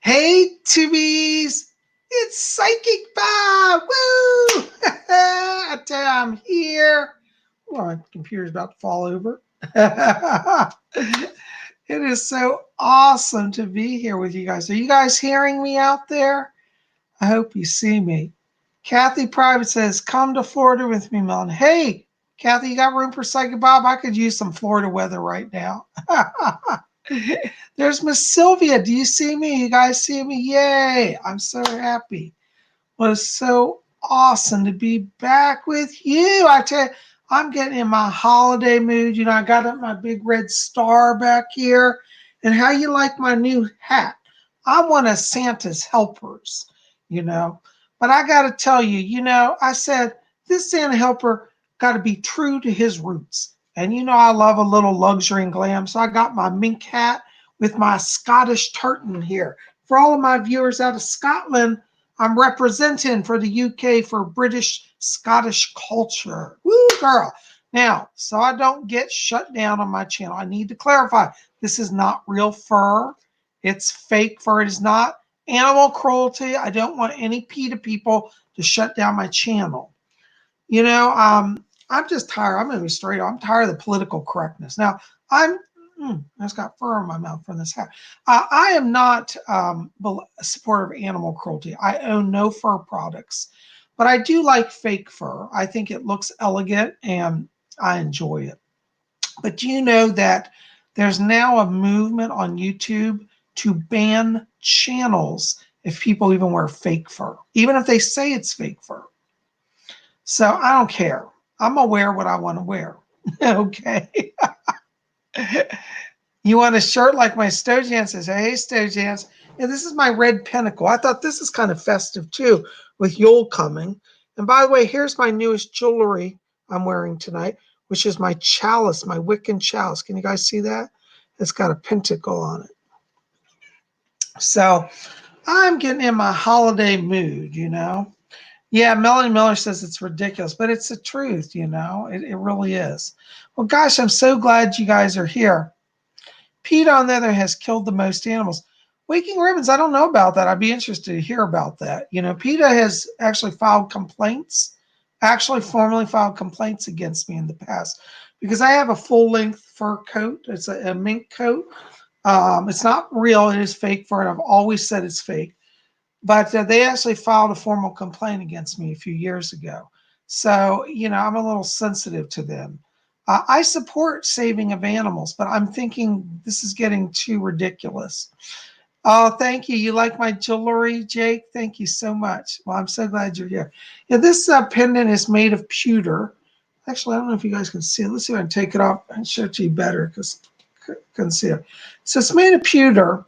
Hey, Tubies! It's Psychic Bob! Woo! I tell you, I'm here. Oh, my computer's about to fall over. It is so awesome to be here with you guys. Are you guys hearing me out there? I hope you see me. Kathy Private says, come to Florida with me, Melon. Hey, Kathy, you got room for Psychic Bob? I could use some Florida weather right now. There's Miss Sylvia. Do you see me? You guys see me? Yay. I'm so happy. Well, it's so awesome to be back with you. I tell you, I'm getting in my holiday mood. You know, I got up my big red star back here. And how you like my new hat? I'm one of Santa's helpers, you know. But I got to tell you, I said, this Santa helper got to be true to his roots. And you know, I love a little luxury and glam. So I got my mink hat with my Scottish tartan here. For all of my viewers out of Scotland, I'm representing for the UK for British Scottish culture. Woo, girl. Now, so I don't get shut down on my channel, I need to clarify this is not real fur. It's fake fur. It is not animal cruelty. I don't want any PETA people to shut down my channel. I'm just tired. I'm going to be straight up. I'm tired of the political correctness. Now, I just got fur in my mouth from this hat. I am not a supporter of animal cruelty. I own no fur products, but I do like fake fur. I think it looks elegant and I enjoy it. But do you know that there's now a movement on YouTube to ban channels if people even wear fake fur, even if they say it's fake fur? So I don't care. I'm gonna wear what I want to wear. Okay. You want a shirt like my Stojan says? Hey, Stojans. Yeah, this is my red pentacle. I thought this is kind of festive too, with Yule coming. And by the way, here's my newest jewelry I'm wearing tonight, which is my chalice, my Wiccan chalice. Can you guys see that? It's got a pentacle on it. So I'm getting in my holiday mood, you know. Yeah, Melanie Miller says it's ridiculous, but it's the truth, you know. It really is. Well, gosh, I'm so glad you guys are here. PETA, on the other hand, has killed the most animals. Waking Ribbons, I don't know about that. I'd be interested to hear about that. You know, PETA has actually formally filed complaints against me in the past because I have a full-length fur coat. It's a mink coat. It's not real. It is fake fur, and I've always said it's fake. But they actually filed a formal complaint against me a few years ago. So, you know, I'm a little sensitive to them. I support saving of animals, but I'm thinking this is getting too ridiculous. Oh, thank you. You like my jewelry, Jake? Thank you so much. Well, I'm so glad you're here. Yeah, this pendant is made of pewter. Actually, I don't know if you guys can see it. Let's see if I can take it off and show it to you better because I couldn't see it. So it's made of pewter,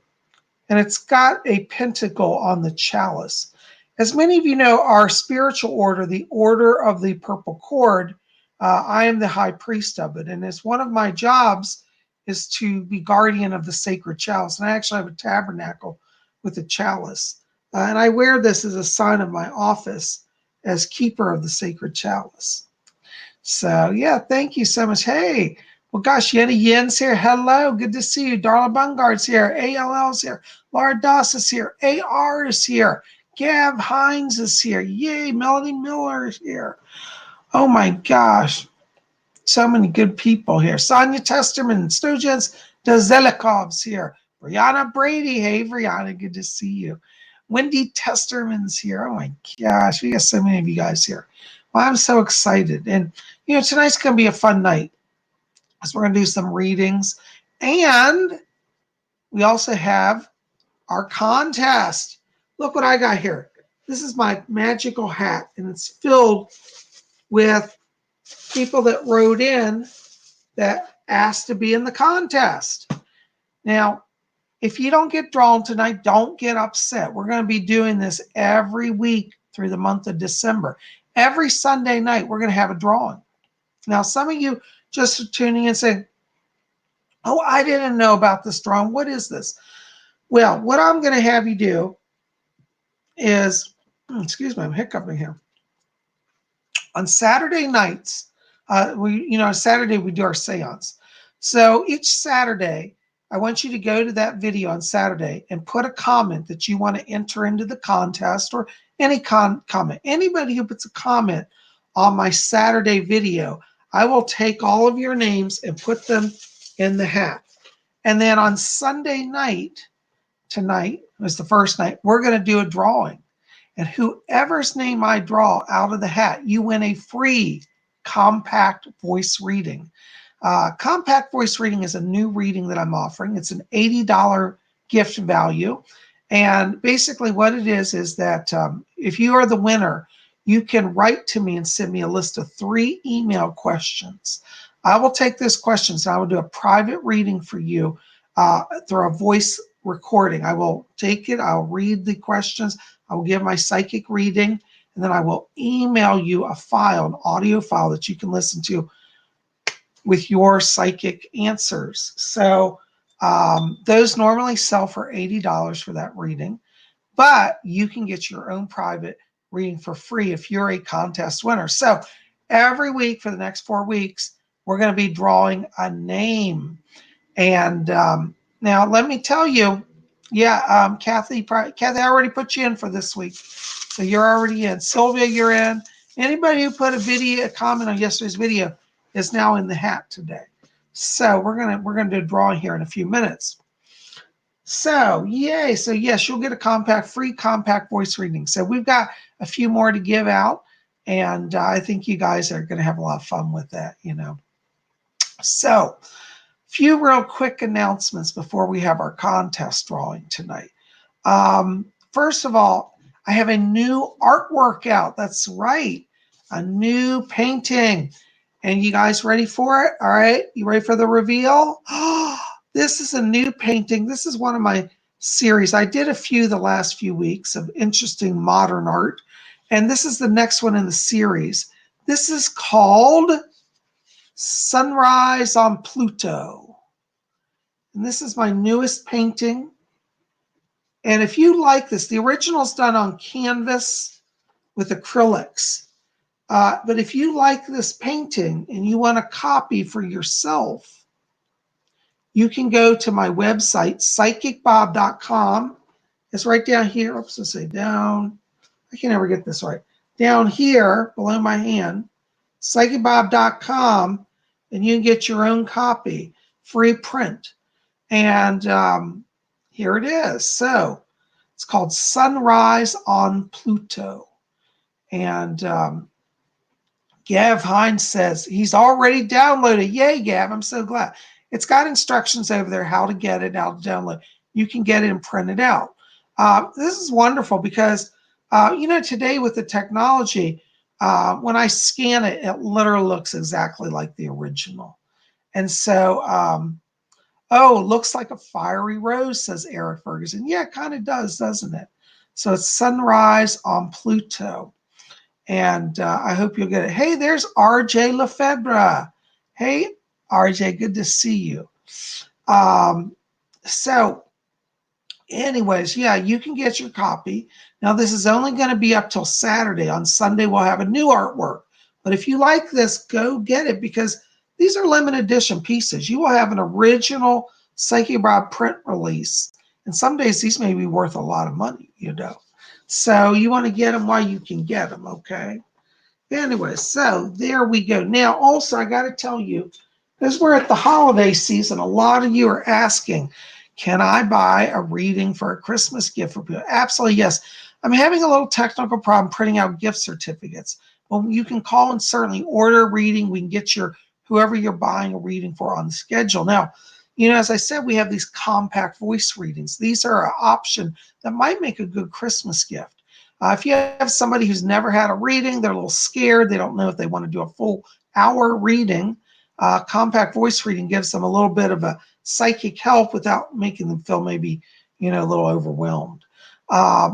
and it's got a pentacle on the chalice. As many of you know, our spiritual order, the Order of the Purple Cord, I am the high priest of it. And it's one of my jobs is to be guardian of the sacred chalice. And I actually have a tabernacle with a chalice. And I wear this as a sign of my office as keeper of the sacred chalice. So, yeah, thank you so much. Hey, well, gosh, Yenny Yen's here. Hello, good to see you. Darla Bungard's here. ALL's here. Laura Doss is here. AR is here. Gav Hines is here. Yay, Melody Miller is here. Oh my gosh, so many good people here. Sonia Testerman, Stojans Dozelikov's here. Brianna Brady. Hey, Brianna, good to see you. Wendy Testerman's here. Oh my gosh, we got so many of you guys here. Well, I'm so excited. And, you know, tonight's going to be a fun night. So we're going to do some readings. And we also have our contest. Look what I got here. This is my magical hat, and it's filled with people that wrote in that asked to be in the contest. Now, if you don't get drawn tonight, don't get upset. We're going to be doing this every week through the month of December. Every Sunday night, we're going to have a drawing. Now, some of you just tuning in saying, oh, I didn't know about this drawing. What is this? Well, what I'm going to have you do is, excuse me, I'm hiccuping here. On Saturday nights, Saturday we do our seance. So each Saturday, I want you to go to that video on Saturday and put a comment that you want to enter into the contest, or any comment. Anybody who puts a comment on my Saturday video, I will take all of your names and put them in the hat. And then on Sunday night, tonight was the first night, we're going to do a drawing. And whoever's name I draw out of the hat, you win a free compact voice reading. Compact voice reading is a new reading that I'm offering. It's an $80 gift value. And basically what it is that if you are the winner, you can write to me and send me a list of 3 email questions. I will take those questions and I will do a private reading for you through a voice recording. I will take it, I'll read the questions, I will give my psychic reading, and then I will email you a file, an audio file that you can listen to with your psychic answers. So those normally sell for $80 for that reading, but you can get your own private reading for free if you're a contest winner. So every week for the next 4 weeks, we're going to be drawing a name. And now let me tell you, Kathy, I already put you in for this week. So you're already in. Sylvia, you're in. Anybody who put a comment on yesterday's video is now in the hat today. So we're gonna do a drawing here in a few minutes. So yay! So yes, you'll get a free compact voice reading. So we've got a few more to give out, and I think you guys are going to have a lot of fun with that. So few real quick announcements before we have our contest drawing tonight. First of all, I have a new artwork out. That's right, a new painting. And you guys ready for it? All right, you ready for the reveal? This is a new painting. This is one of my series. I did a few the last few weeks of interesting modern art. And this is the next one in the series. This is called Sunrise on Pluto. And this is my newest painting. And if you like this, the original is done on canvas with acrylics. But if you like this painting and you want a copy for yourself, you can go to my website, PsychicBob.com. It's right down here. Oops, let's say down. I can never get this right. Down here below my hand, PsychicBob.com, and you can get your own copy, free print. And here it is. So it's called Sunrise on Pluto. And Gav Hines says he's already downloaded. Yay, Gav, I'm so glad. It's got instructions over there how to get it, how to download. You can get it and print it out. This is wonderful because, today with the technology, when I scan it, it literally looks exactly like the original. And so, oh, it looks like a fiery rose, says Eric Ferguson. Yeah, it kind of does, doesn't it? So it's Sunrise on Pluto. And I hope you'll get it. Hey, there's RJ Lefebvre. Hey, RJ, good to see you. So anyways, yeah, you can get your copy. Now, this is only going to be up till Saturday. On Sunday, we'll have a new artwork. But if you like this, go get it because these are limited edition pieces. You will have an original Psychic Bob print release. And some days these may be worth a lot of money, So you want to get them while you can get them, okay? Anyway, so there we go. Now, also, I got to tell you, as we're at the holiday season, a lot of you are asking, can I buy a reading for a Christmas gift for people? Absolutely, yes. I'm having a little technical problem printing out gift certificates. Well, you can call and certainly order a reading. We can get whoever you're buying a reading for on the schedule. Now, as I said, we have these compact voice readings. These are an option that might make a good Christmas gift. If you have somebody who's never had a reading, they're a little scared, they don't know if they want to do a full hour reading, compact voice reading gives them a little bit of a psychic help without making them feel maybe, a little overwhelmed.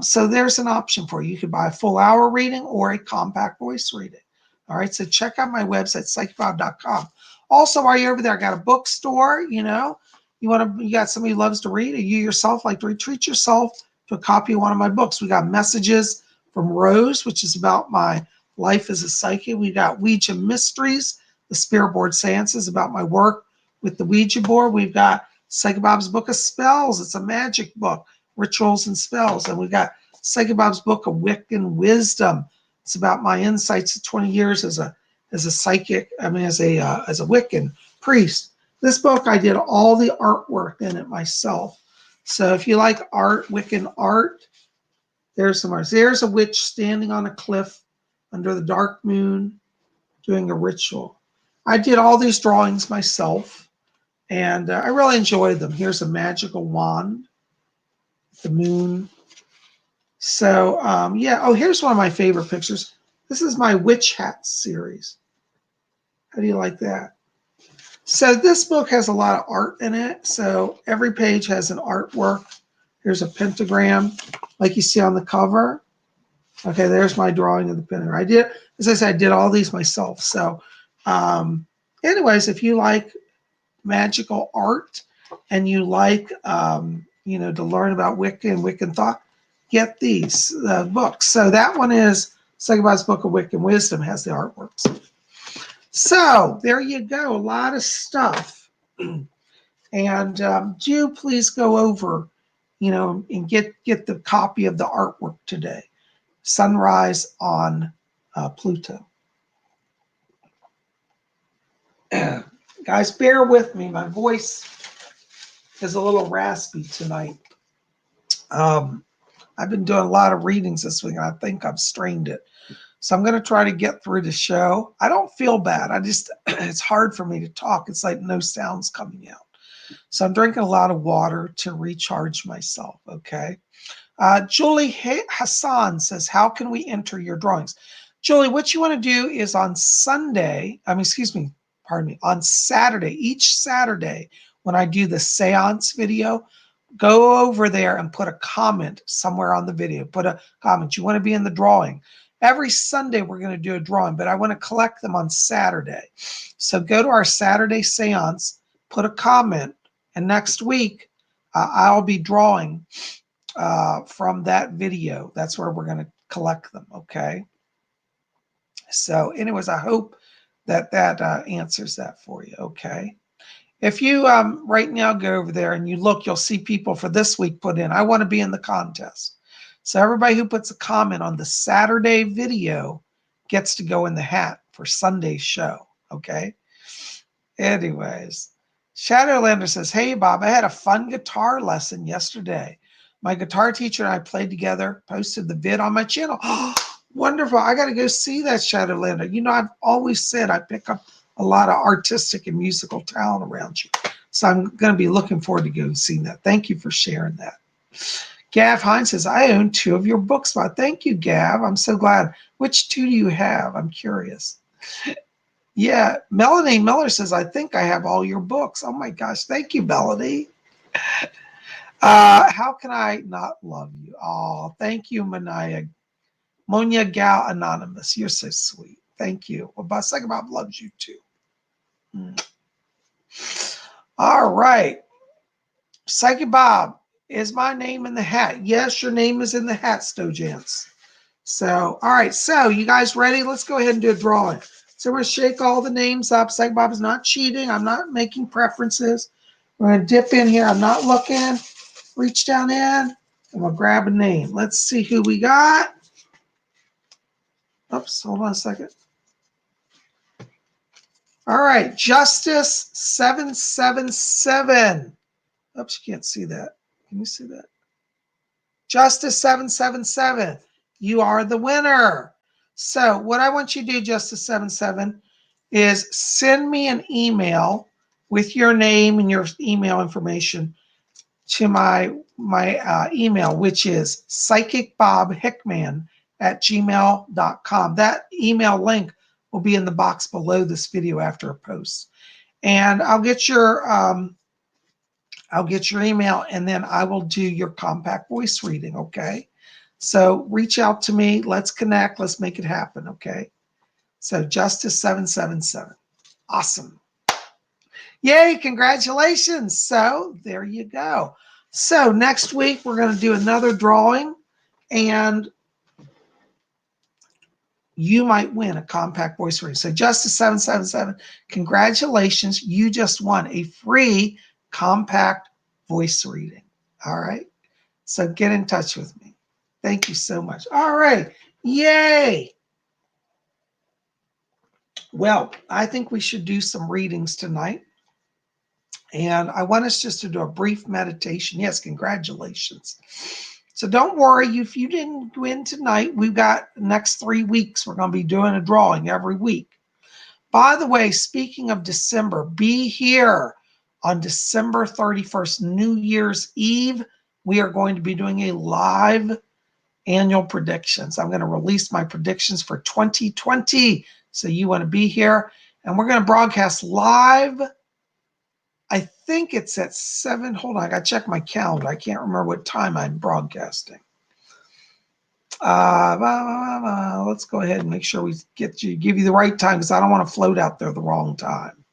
So there's an option for you. You could buy a full hour reading or a compact voice reading. All right, so check out my website, PsychicBob.com. Also, while you're over there, I got a bookstore, you got somebody who loves to read, or you yourself like to read, treat yourself to a copy of one of my books. We got Messages from Rose, which is about my life as a psychic. We got Ouija Mysteries, the Spirit Board Seances, about my work with the Ouija board. We've got Psychic Bob's Book of Spells. It's a magic book, rituals and spells. And we got Psychic Bob's Book of Wiccan Wisdom. It's about my insights of 20 years as a psychic. I mean, as a Wiccan priest. This book, I did all the artwork in it myself. So if you like art, Wiccan art, there's some art. There's a witch standing on a cliff under the dark moon doing a ritual. I did all these drawings myself, and I really enjoyed them. Here's a magical wand, the moon. So, yeah. Oh, here's one of my favorite pictures. This is my Witch Hat series. How do you like that? So this book has a lot of art in it. So every page has an artwork. Here's a pentagram, like you see on the cover. Okay, there's my drawing of the pentagram. I did, as I said, I did all these myself. So, anyways, if you like magical art and you like, to learn about Wicca and Wiccan thought, get these books. So that one is Psychic Bob's Book of Wiccan Wisdom, has the artworks. So there you go, a lot of stuff. And do please go over, and get the copy of the artwork today. Sunrise on Pluto. Guys, bear with me. My voice is a little raspy tonight. I've been doing a lot of readings this week, and I think I've strained it. So I'm going to try to get through the show. I don't feel bad. It's hard for me to talk. It's like no sound's coming out. So I'm drinking a lot of water to recharge myself, okay? Julie Hassan says, how can we enter your drawings? Julie, what you want to do is on Saturday, each Saturday, when I do the seance video, go over there and put a comment somewhere on the video. Put a comment. You want to be in the drawing. Every Sunday, we're going to do a drawing, but I want to collect them on Saturday. So go to our Saturday seance, put a comment, and next week, I'll be drawing from that video. That's where we're going to collect them, okay? So anyways, I hope that answers that for you, okay? If you right now go over there and you look, you'll see people for this week put in, I want to be in the contest. So everybody who puts a comment on the Saturday video gets to go in the hat for Sunday's show, okay? Anyways, Shadowlander says, hey, Bob, I had a fun guitar lesson yesterday. My guitar teacher and I played together, posted the vid on my channel. Oh, wonderful. I got to go see that, Shadowlander. I've always said I pick up a lot of artistic and musical talent around you. So I'm going to be looking forward to go seeing that. Thank you for sharing that. Gav Hines says, I own 2 of your books. Well, thank you, Gav. I'm so glad. Which 2 do you have? I'm curious. Yeah, Melanie Miller says, I think I have all your books. Oh my gosh. Thank you, Melanie. How can I not love you? Oh, thank you, Monia Gal Anonymous. You're so sweet. Thank you. Well, Psychic Bob loves you too. All right. Psychic Bob, is my name in the hat? Yes, your name is in the hat, Stojance. So, all right. So, you guys ready? Let's go ahead and do a drawing. So, we're going to shake all the names up. Psychic Bob is not cheating. I'm not making preferences. We're going to dip in here. I'm not looking. Reach down in, and we'll grab a name. Let's see who we got. Oops, hold on a second. All right, Justice 777. Oops, you can't see that. Can you see that? Justice 777, you are the winner. So what I want you to do, Justice 77, is send me an email with your name and your email information to my email, which is PsychicBobHickman@gmail.com. That email link will be in the box below this video after it posts. And I'll get your email, and then I will do your compact voice reading, okay? So reach out to me. Let's connect. Let's make it happen, okay? So Justice 777. Awesome. Yay, congratulations. So there you go. So next week, we're going to do another drawing, and you might win a compact voice reading. So Justice 777, congratulations. You just won a free compact voice reading. All right. So get in touch with me. Thank you so much. All right. Yay. Well, I think we should do some readings tonight. And I want us just to do a brief meditation. Yes, congratulations. So don't worry if you didn't win tonight. We've got the next 3 weeks. We're going to be doing a drawing every week. By the way, speaking of December, be here on December 31st, New Year's Eve. We are going to be doing a live annual predictions. I'm going to release my predictions for 2020. So you want to be here. And we're going to broadcast live. I think it's at 7. Hold on, I got to check my calendar. I can't remember what time I'm broadcasting. Let's go ahead and make sure we give you the right time, because I don't want to float out there the wrong time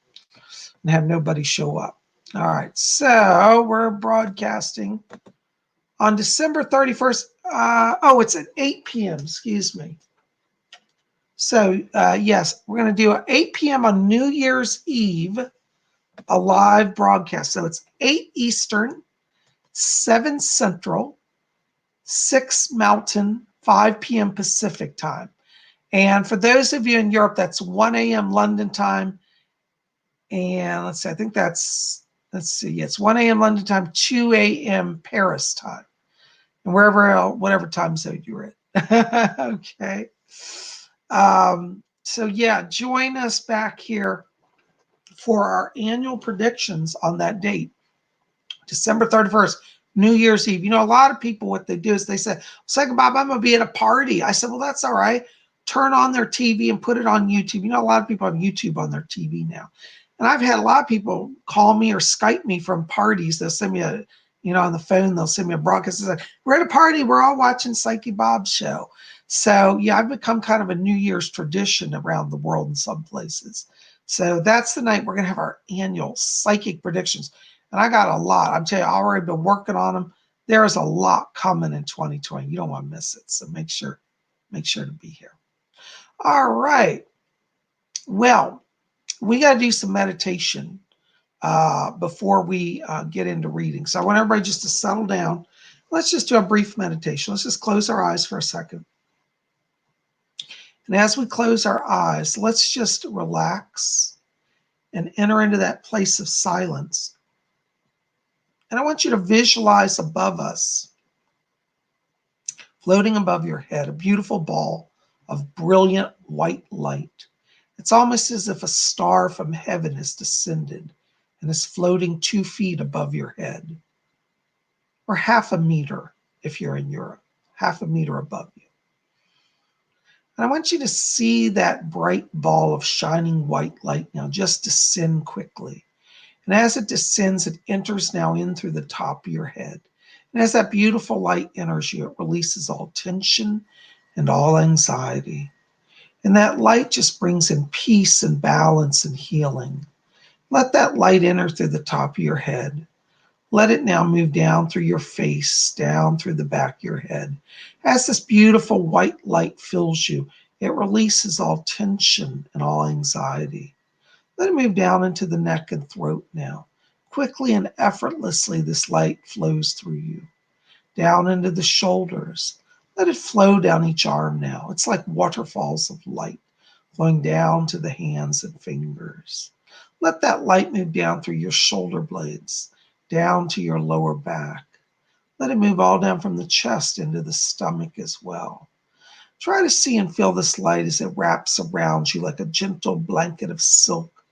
and have nobody show up. All right, so we're broadcasting on December 31st. It's at 8 p.m. Excuse me. So yes, we're going to do at 8 p.m. on New Year's Eve, a live broadcast. So it's 8 Eastern, 7 Central, 6 Mountain, 5 p.m. Pacific time. And for those of you in Europe, that's 1 a.m. London time. And let's see, I think it's 1 a.m. London time, 2 a.m. Paris time. And wherever else, whatever time zone you're in. Okay. So yeah, join us back here for our annual predictions on that date, December 31st, New Year's Eve. You know, a lot of people, what they do is they say, Bob, I'm going to be at a party. I said, well, that's all right. Turn on their TV and put it on YouTube. You know, a lot of people have YouTube on their TV now. And I've had a lot of people call me or Skype me from parties. They'll send me on the phone, they'll send me a broadcast. It's like, we're at a party. We're all watching Psychic Bob's show. So yeah, I've become kind of a New Year's tradition around the world in some places. So that's the night we're going to have our annual psychic predictions. And I got a lot. I'm telling you, I've already been working on them. There is a lot coming in 2020. You don't want to miss it. So make sure to be here. All right. Well, we got to do some meditation before we get into reading. So I want everybody just to settle down. Let's just do a brief meditation. Let's just close our eyes for a second. And as we close our eyes, let's just relax and enter into that place of silence. And I want you to visualize above us, floating above your head, a beautiful ball of brilliant white light. It's almost as if a star from heaven has descended and is floating 2 feet above your head, or half a meter if you're in Europe, half a meter above you. And I want you to see that bright ball of shining white light now just descend quickly. And as it descends, it enters now in through the top of your head. And as that beautiful light enters you, it releases all tension and all anxiety. And that light just brings in peace and balance and healing. Let that light enter through the top of your head. Let it now move down through your face, down through the back of your head. As this beautiful white light fills you, it releases all tension and all anxiety. Let it move down into the neck and throat now. Quickly and effortlessly, this light flows through you. Down into the shoulders. Let it flow down each arm now. It's like waterfalls of light flowing down to the hands and fingers. Let that light move down through your shoulder blades, down to your lower back. Let it move all down from the chest into the stomach as well. Try to see and feel this light as it wraps around you like a gentle blanket of silk,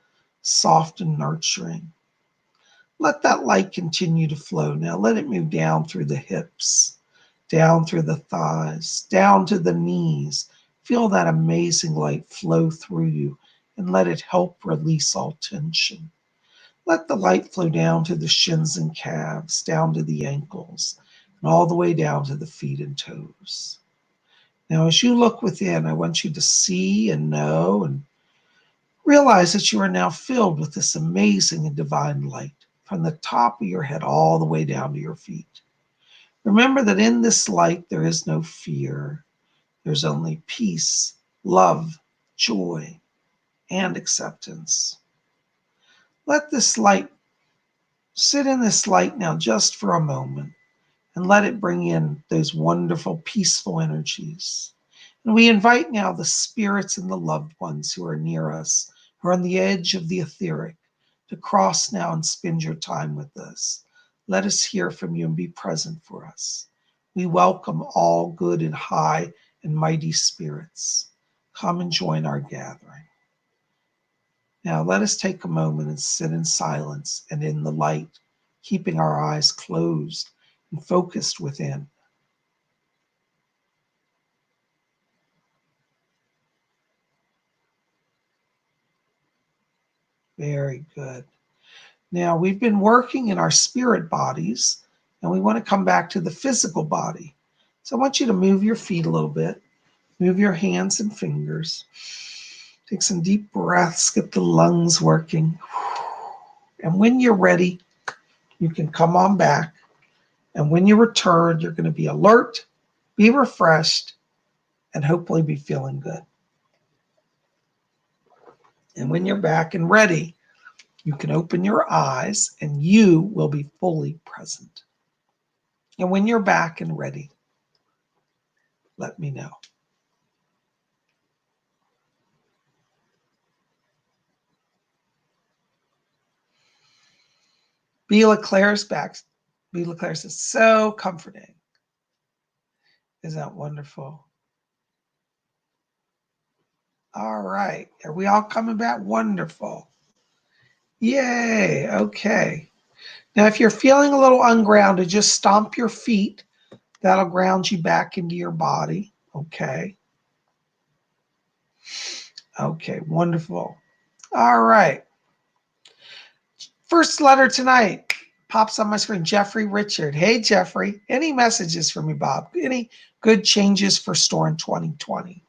soft and nurturing. Let that light continue to flow. Now let it move down through the hips, down through the thighs, down to the knees. Feel that amazing light flow through you and let it help release all tension. Let the light flow down to the shins and calves, down to the ankles, and all the way down to the feet and toes. Now, as you look within, I want you to see and know and realize that you are now filled with this amazing and divine light from the top of your head all the way down to your feet. Remember that in this light, there is no fear. There's only peace, love, joy, and acceptance. Let this light Sit in this light now just for a moment and let it bring in those wonderful, peaceful energies. And we invite now the spirits and the loved ones who are near us, who are on the edge of the etheric, to cross now and spend your time with us. Let us hear from you and be present for us. We welcome all good and high and mighty spirits. Come and join our gathering. Now let us take a moment and sit in silence and in the light, keeping our eyes closed and focused within. Very good. Now we've been working in our spirit bodies and we want to come back to the physical body. So I want you to move your feet a little bit, move your hands and fingers. Take some deep breaths, get the lungs working. And when you're ready, you can come on back. And when you return, you're going to be alert, be refreshed, and hopefully be feeling good. And when you're back and ready, you can open your eyes and you will be fully present. And when you're back and ready, let me know. Bela Claire's back. Bela Claire says, so comforting. Isn't that wonderful? All right. Are we all coming back? Wonderful. Yay. Okay. Now, if you're feeling a little ungrounded, just stomp your feet. That'll ground you back into your body. Okay. Okay. Wonderful. All right. First letter tonight pops on my screen. Jeffrey Richard. Hey, Jeffrey. Any messages for me, Bob? Any good changes for store in 2020?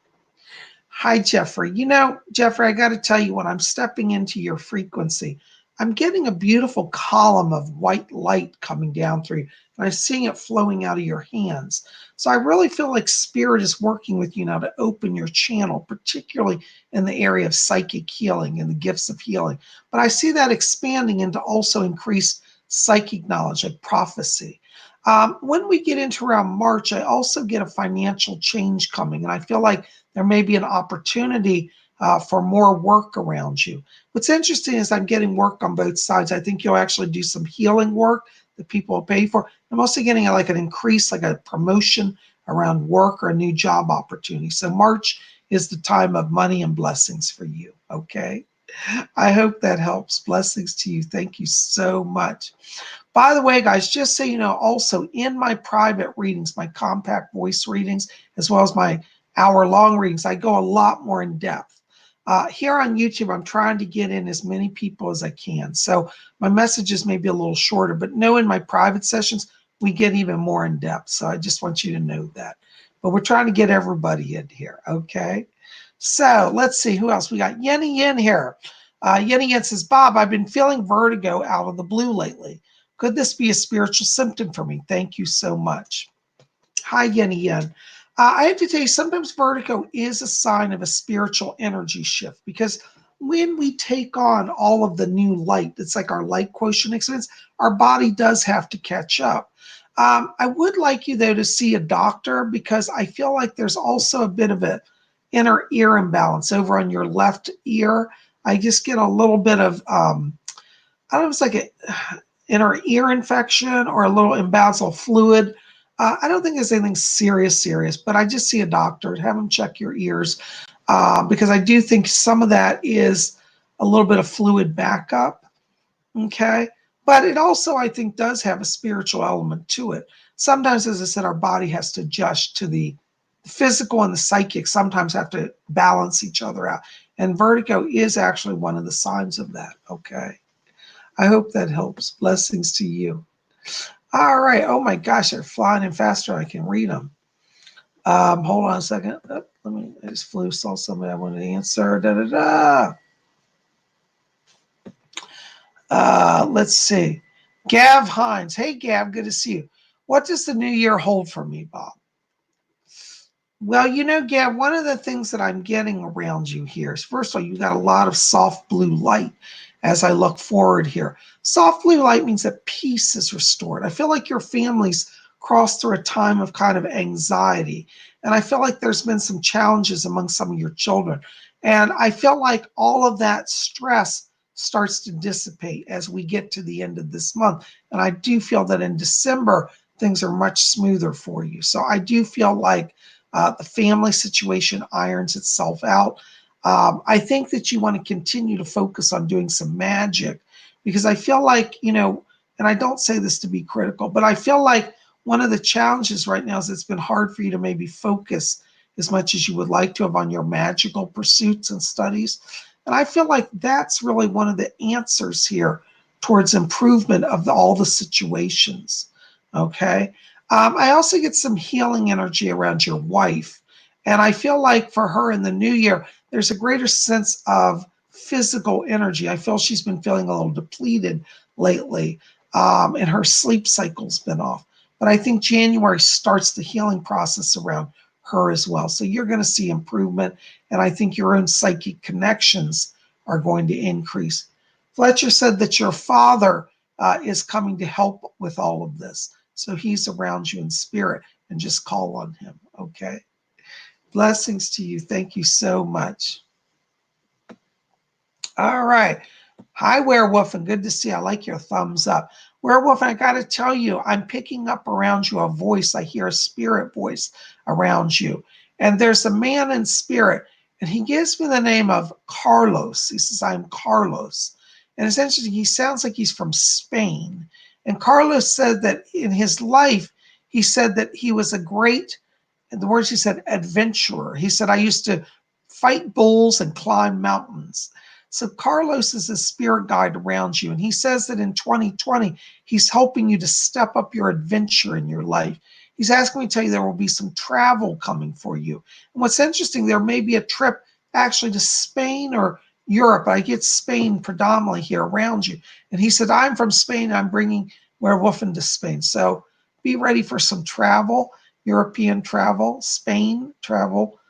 Hi, Jeffrey. You know, Jeffrey, I got to tell you, when I'm stepping into your frequency, I'm getting a beautiful column of white light coming down through you, and I'm seeing it flowing out of your hands. So I really feel like Spirit is working with you now to open your channel, particularly in the area of psychic healing and the gifts of healing. But I see that expanding into also increased psychic knowledge, like prophecy. When we get into around March, I also get a financial change coming, and I feel like there may be an opportunity for more work around you. What's interesting is I'm getting work on both sides. I think you'll actually do some healing work that people will pay for. I'm also getting like an increase, like a promotion around work or a new job opportunity. So March is the time of money and blessings for you, okay? I hope that helps. Blessings to you. Thank you so much. By the way, guys, just so you know, also in my private readings, my compact voice readings, as well as my hour-long readings, I go a lot more in depth. Here on YouTube, I'm trying to get in as many people as I can. So my messages may be a little shorter, but no, in my private sessions, we get even more in depth. So I just want you to know that. But we're trying to get everybody in here, okay? So let's see who else. We got Yenny Yin here. Yenny Yin says, Bob, I've been feeling vertigo out of the blue lately. Could this be a spiritual symptom for me? Thank you so much. Hi, Yenny Yin. I have to tell you, sometimes vertigo is a sign of a spiritual energy shift, because when we take on all of the new light, it's like our light quotient expands, our body does have to catch up. I would like you, though, to see a doctor, because I feel like there's also a bit of an inner ear imbalance over on your left ear. I just get a little bit of, I don't know if it's like an inner ear infection or a little imbalance of fluid. I don't think it's anything serious, but I just see a doctor, have them check your ears, because I do think some of that is a little bit of fluid backup, okay? But it also, I think, does have a spiritual element to it. Sometimes, as I said, our body has to adjust to the physical, and the psychic sometimes have to balance each other out. And vertigo is actually one of the signs of that, okay? I hope that helps. Blessings to you. All right. Oh my gosh, they're flying in faster. I can read them. Hold on a second. Oh, I just saw somebody I wanted to answer. Let's see. Gav Hines. Hey, Gav, good to see you. What does the new year hold for me, Bob? Well, you know, Gav, one of the things that I'm getting around you here is, first of all, you got a lot of soft blue light. as I look forward here. Soft blue light means that peace is restored. I feel like your family's crossed through a time of kind of anxiety. And I feel like there's been some challenges among some of your children. And I feel like all of that stress starts to dissipate as we get to the end of this month. And I do feel that in December, things are much smoother for you. So I do feel like the family situation irons itself out. I think that you want to continue to focus on doing some magic because I feel like, and I don't say this to be critical, but I feel like one of the challenges right now is it's been hard for you to maybe focus as much as you would like to have on your magical pursuits and studies. And I feel like that's really one of the answers here towards improvement of all the situations. Okay. I also get some healing energy around your wife. And I feel like for her in the new year, there's a greater sense of physical energy. I feel she's been feeling a little depleted lately, and her sleep cycle's been off. But I think January starts the healing process around her as well. So you're going to see improvement, and I think your own psychic connections are going to increase. Fletcher said that your father is coming to help with all of this. So he's around you in spirit, and just call on him, okay? Blessings to you. Thank you so much. All right. Hi, Werewolf, and good to see you. I like your thumbs up. Werewolf, I got to tell you, I'm picking up around you a voice. I hear a spirit voice around you. And there's a man in spirit, and he gives me the name of Carlos. He says, I'm Carlos. And it's interesting, he sounds like he's from Spain. And Carlos said that in his life, he said that he was a great, in the words he said, adventurer. He said, I used to fight bulls and climb mountains. So Carlos is a spirit guide around you. And he says that in 2020, he's helping you to step up your adventure in your life. He's asking me to tell you there will be some travel coming for you. And what's interesting, there may be a trip actually to Spain or Europe. I get Spain predominantly here around you. And he said, I'm from Spain. I'm bringing Werewolf into Spain. So be ready for some travel, European travel, Spain travel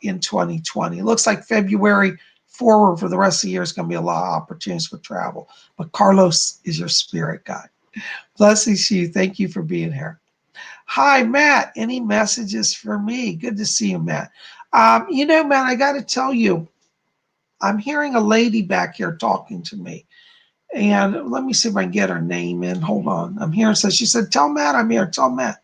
in 2020. It looks like February forward for the rest of the year is going to be a lot of opportunities for travel. But Carlos is your spirit guide. Blessings to you. Thank you for being here. Hi, Matt. Any messages for me? Good to see you, Matt. Matt, I got to tell you, I'm hearing a lady back here talking to me. And let me see if I can get her name in. Hold on. I'm here. So she said, tell Matt I'm here. Tell Matt.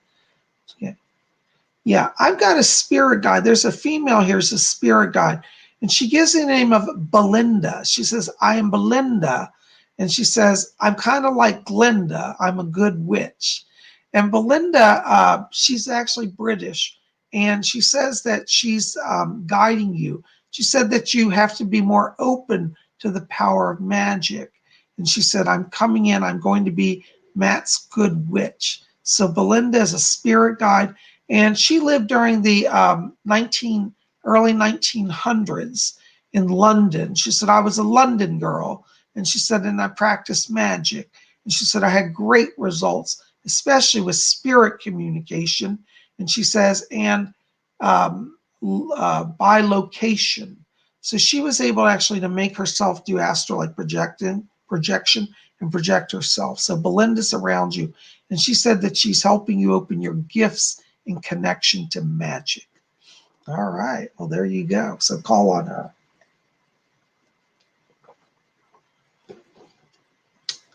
Yeah, I've got a spirit guide. There's a female here who's a spirit guide. And she gives the name of Belinda. She says, I am Belinda. And she says, I'm kind of like Glinda. I'm a good witch. And Belinda, she's actually British. And she says that she's guiding you. She said that you have to be more open to the power of magic. And she said, I'm coming in. I'm going to be Matt's good witch. So Belinda is a spirit guide. And she lived during the early 1900s in London. She said, I was a London girl. And she said, and I practiced magic. And she said, I had great results, especially with spirit communication. And she says, and by location. So she was able actually to make herself do astral projection and project herself. So Belinda's around you. And she said that she's helping you open your gifts in connection to magic. All right. Well, there you go. So call on her.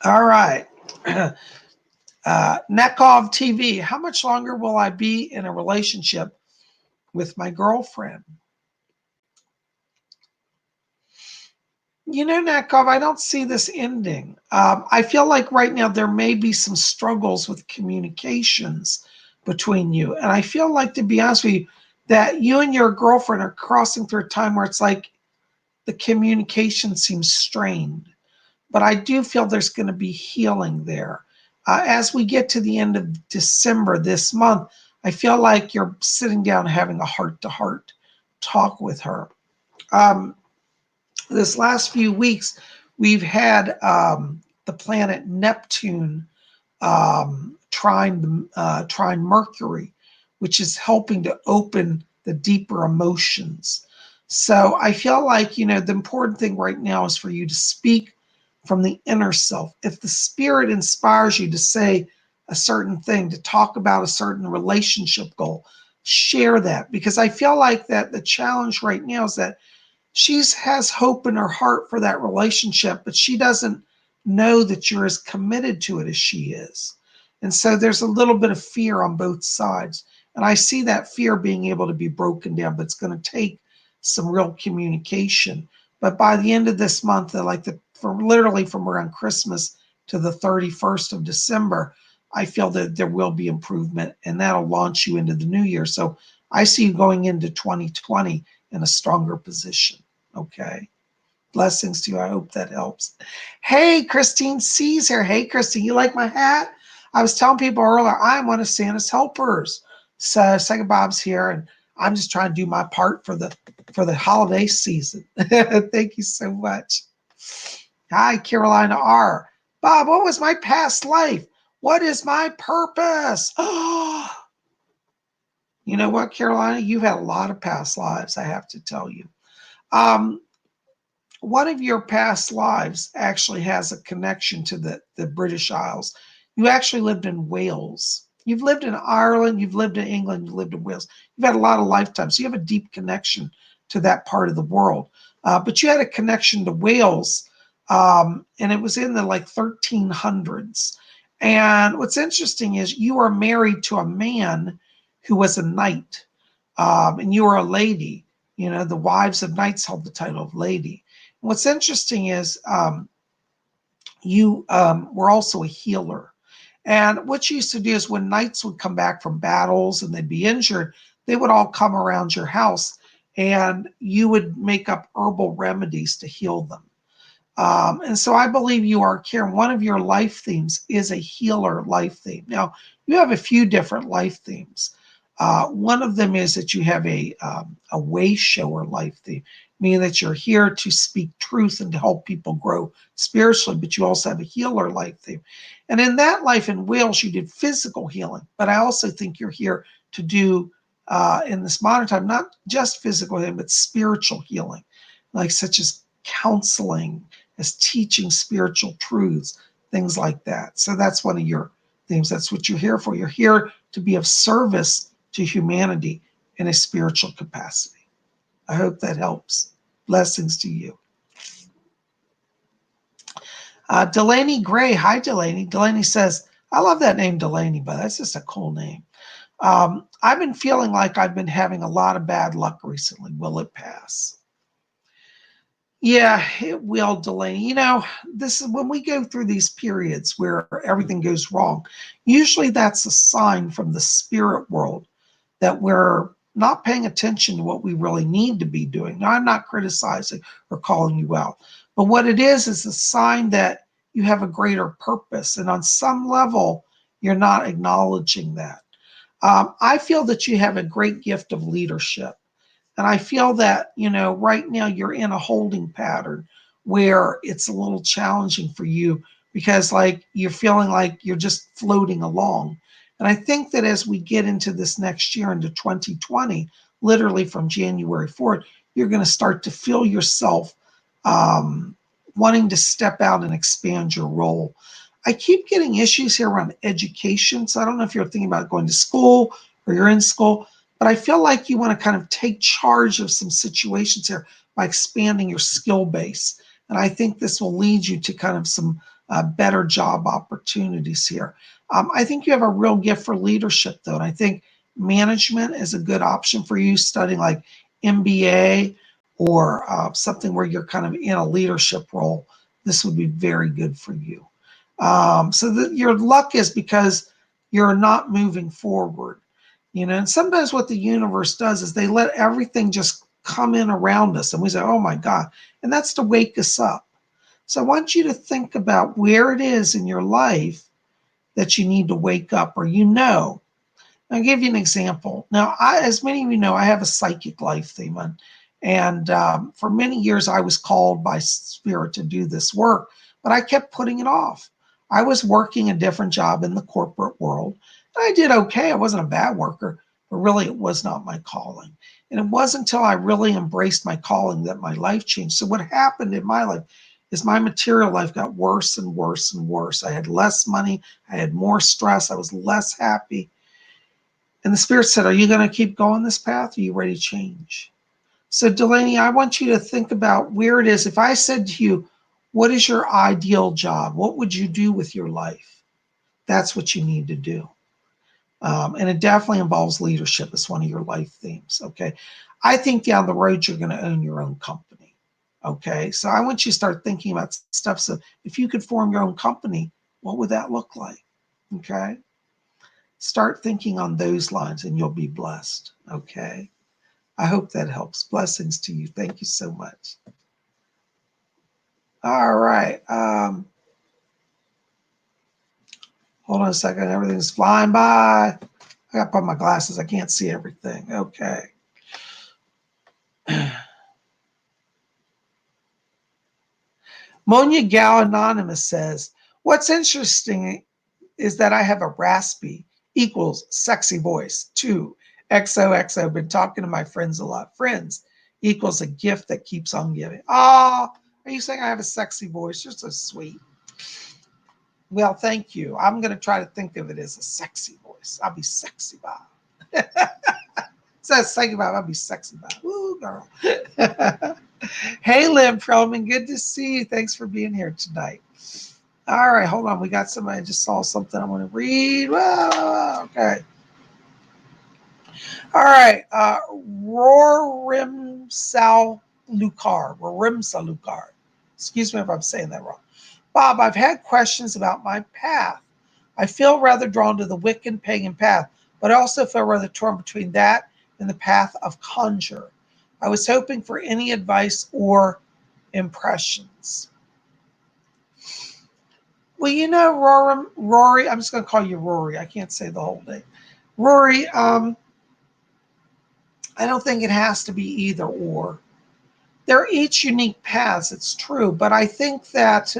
All right. Nekov TV. How much longer will I be in a relationship with my girlfriend? Nekov, I don't see this ending. I feel like right now there may be some struggles with communications between you. And I feel like, to be honest with you, that you and your girlfriend are crossing through a time where it's like the communication seems strained. But I do feel there's going to be healing there. As we get to the end of December this month, I feel like you're sitting down having a heart-to-heart talk with her. This last few weeks, we've had the planet Neptune trine Mercury, which is helping to open the deeper emotions. So I feel like, the important thing right now is for you to speak from the inner self. If the spirit inspires you to say a certain thing, to talk about a certain relationship goal, share that. Because I feel like that the challenge right now is that she has hope in her heart for that relationship, but she doesn't know that you're as committed to it as she is. And so there's a little bit of fear on both sides. And I see that fear being able to be broken down, but it's going to take some real communication. But by the end of this month, literally from around Christmas to the 31st of December, I feel that there will be improvement, and that'll launch you into the new year. So I see you going into 2020 in a stronger position. Okay. Blessings to you. I hope that helps. Hey, Christine C's here. Hey, Christine, you like my hat? I was telling people earlier, I'm one of Santa's helpers. So Psychic Bob's here, and I'm just trying to do my part for the holiday season. Thank you so much. Hi, Carolina R. Bob, what was my past life? What is my purpose? Oh, you know what, Carolina? You've had a lot of past lives, I have to tell you. One of your past lives actually has a connection to the British Isles. You actually lived in Wales. You've lived in Ireland, you've lived in England, you've lived in Wales. You've had a lot of lifetimes. So you have a deep connection to that part of the world. But you had a connection to Wales, and it was in the 1300s. And what's interesting is you are married to a man who was a knight, and you were a lady. You know, the wives of knights held the title of lady. What's interesting is you were also a healer. And what you used to do is when knights would come back from battles and they'd be injured, they would all come around your house and you would make up herbal remedies to heal them. And so I believe you are, Karen, one of your life themes is a healer life theme. Now, you have a few different life themes. One of them is that you have a way shower life theme, meaning that you're here to speak truth and to help people grow spiritually, but you also have a healer life theme. And in that life in Wales, you did physical healing, but I also think you're here to do, in this modern time, not just physical healing, but spiritual healing, like such as counseling, as teaching spiritual truths, things like that. So that's one of your themes. That's what you're here for. You're here to be of service to humanity in a spiritual capacity. I hope that helps. Blessings to you. Delaney Gray. Hi, Delaney. Delaney says, I love that name, Delaney, but that's just a cool name. I've been feeling like I've been having a lot of bad luck recently. Will it pass? Yeah, it will, Delaney. You know, this is when we go through these periods where everything goes wrong. Usually that's a sign from the spirit world that we're not paying attention to what we really need to be doing. Now, I'm not criticizing or calling you out, but what it is a sign that you have a greater purpose. And on some level, you're not acknowledging that. I feel that you have a great gift of leadership. And I feel that, you know, right now you're in a holding pattern where it's a little challenging for you because you're feeling like you're just floating along. And I think that as we get into this next year, into 2020, literally from January forward, you're going to start to feel yourself wanting to step out and expand your role. I keep getting issues here around education. So I don't know if you're thinking about going to school or you're in school, but I feel like you want to kind of take charge of some situations here by expanding your skill base. And I think this will lead you to kind of some better job opportunities here. I think you have a real gift for leadership, though. And I think management is a good option for you, studying like MBA or something where you're kind of in a leadership role. This would be very good for you. So that your luck is because you're not moving forward. You know, and sometimes what the universe does is they let everything just come in around us and we say, oh my God, and that's to wake us up. So I want you to think about where it is in your life that you need to wake up, or you know. I'll give you an example. Now, as many of you know, I have a psychic life theme, and for many years I was called by Spirit to do this work, but I kept putting it off. I was working a different job in the corporate world. I did okay. I wasn't a bad worker, but really it was not my calling. And it wasn't until I really embraced my calling that my life changed. So what happened in my life is my material life got worse and worse and worse. I had less money. I had more stress. I was less happy. And the Spirit said, are you going to keep going this path? Are you ready to change? So Delaney, I want you to think about where it is. If I said to you, what is your ideal job? What would you do with your life? That's what you need to do. And it definitely involves leadership. It's one of your life themes. Okay. I think down the road, you're going to own your own company. Okay. So I want you to start thinking about stuff. So if you could form your own company, what would that look like? Okay. Start thinking on those lines and you'll be blessed. Okay. I hope that helps. Blessings to you. Thank you so much. All right. Hold on a second. Everything's flying by. I got to put my glasses. I can't see everything. Okay. Monia Gal Anonymous says, what's interesting is that I have a raspy equals sexy voice. 2, XOXO. Been talking to my friends a lot. Friends equals a gift that keeps on giving. Oh, are you saying I have a sexy voice? You're so sweet. Well, thank you. I'm going to try to think of it as a sexy voice. I'll be sexy, Bob. So sexy Bob, I'll be sexy, Bob. Woo, girl. Hey, Lynn Perlman, good to see you. Thanks for being here tonight. All right, hold on. We got somebody. I just saw something I want to read. Whoa, okay. All right. Rorimsal Lukar. Excuse me if I'm saying that wrong. Bob, I've had questions about my path. I feel rather drawn to the Wiccan pagan path, but I also feel rather torn between that and the path of conjure. I was hoping for any advice or impressions. Well, you know, Rory, I'm just going to call you Rory. I can't say the whole name. Rory, I don't think it has to be either or. They're each unique paths, it's true, but I think that,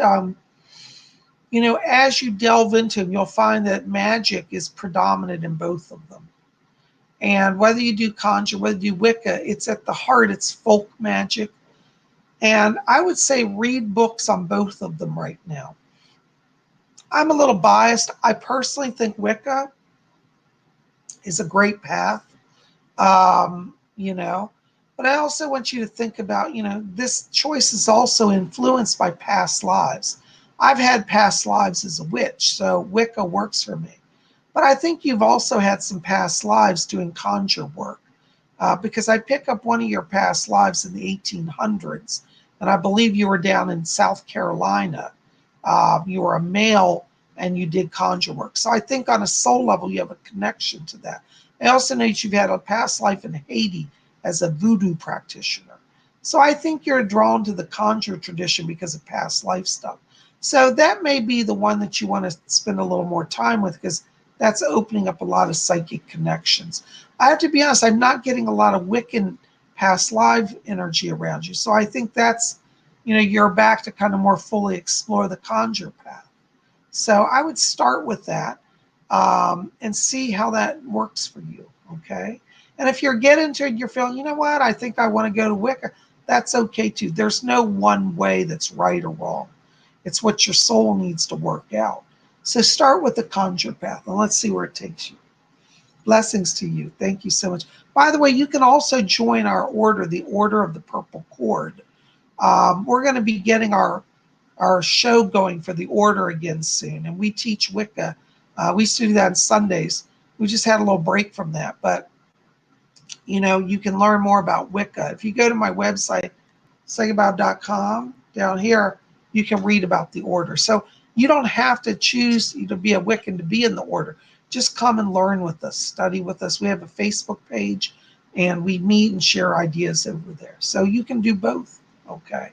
as you delve into them, you'll find that magic is predominant in both of them. And whether you do conjure, whether you do Wicca, it's at the heart, it's folk magic. And I would say read books on both of them right now. I'm a little biased. I personally think Wicca is a great path, but I also want you to think about, this choice is also influenced by past lives. I've had past lives as a witch, so Wicca works for me. But I think you've also had some past lives doing conjure work, because I pick up one of your past lives in the 1800s, and I believe you were down in South Carolina. You were a male and you did conjure work. So I think on a soul level, you have a connection to that. I also know that you've had a past life in Haiti as a voodoo practitioner. So I think you're drawn to the conjure tradition because of past life stuff. So that may be the one that you want to spend a little more time with, because that's opening up a lot of psychic connections. I have to be honest, I'm not getting a lot of Wiccan past life energy around you. So I think that's, you're back to kind of more fully explore the conjure path. So I would start with that, and see how that works for you, okay? And if you're getting into it, you're feeling, you know what, I think I want to go to Wicca, that's okay too. There's no one way that's right or wrong. It's what your soul needs to work out. So start with the conjure path, and let's see where it takes you. Blessings to you. Thank you so much. By the way, you can also join our order, the Order of the Purple Cord. We're going to be getting our show going for the order again soon, and we teach Wicca. We used to do that on Sundays. We just had a little break from that, but you can learn more about Wicca if you go to my website, psychicbob.com. Down here you can read about the order. So you don't have to choose to be a Wiccan to be in the order. Just come and learn with us, study with us. We have a Facebook page, and we meet and share ideas over there. So you can do both. Okay.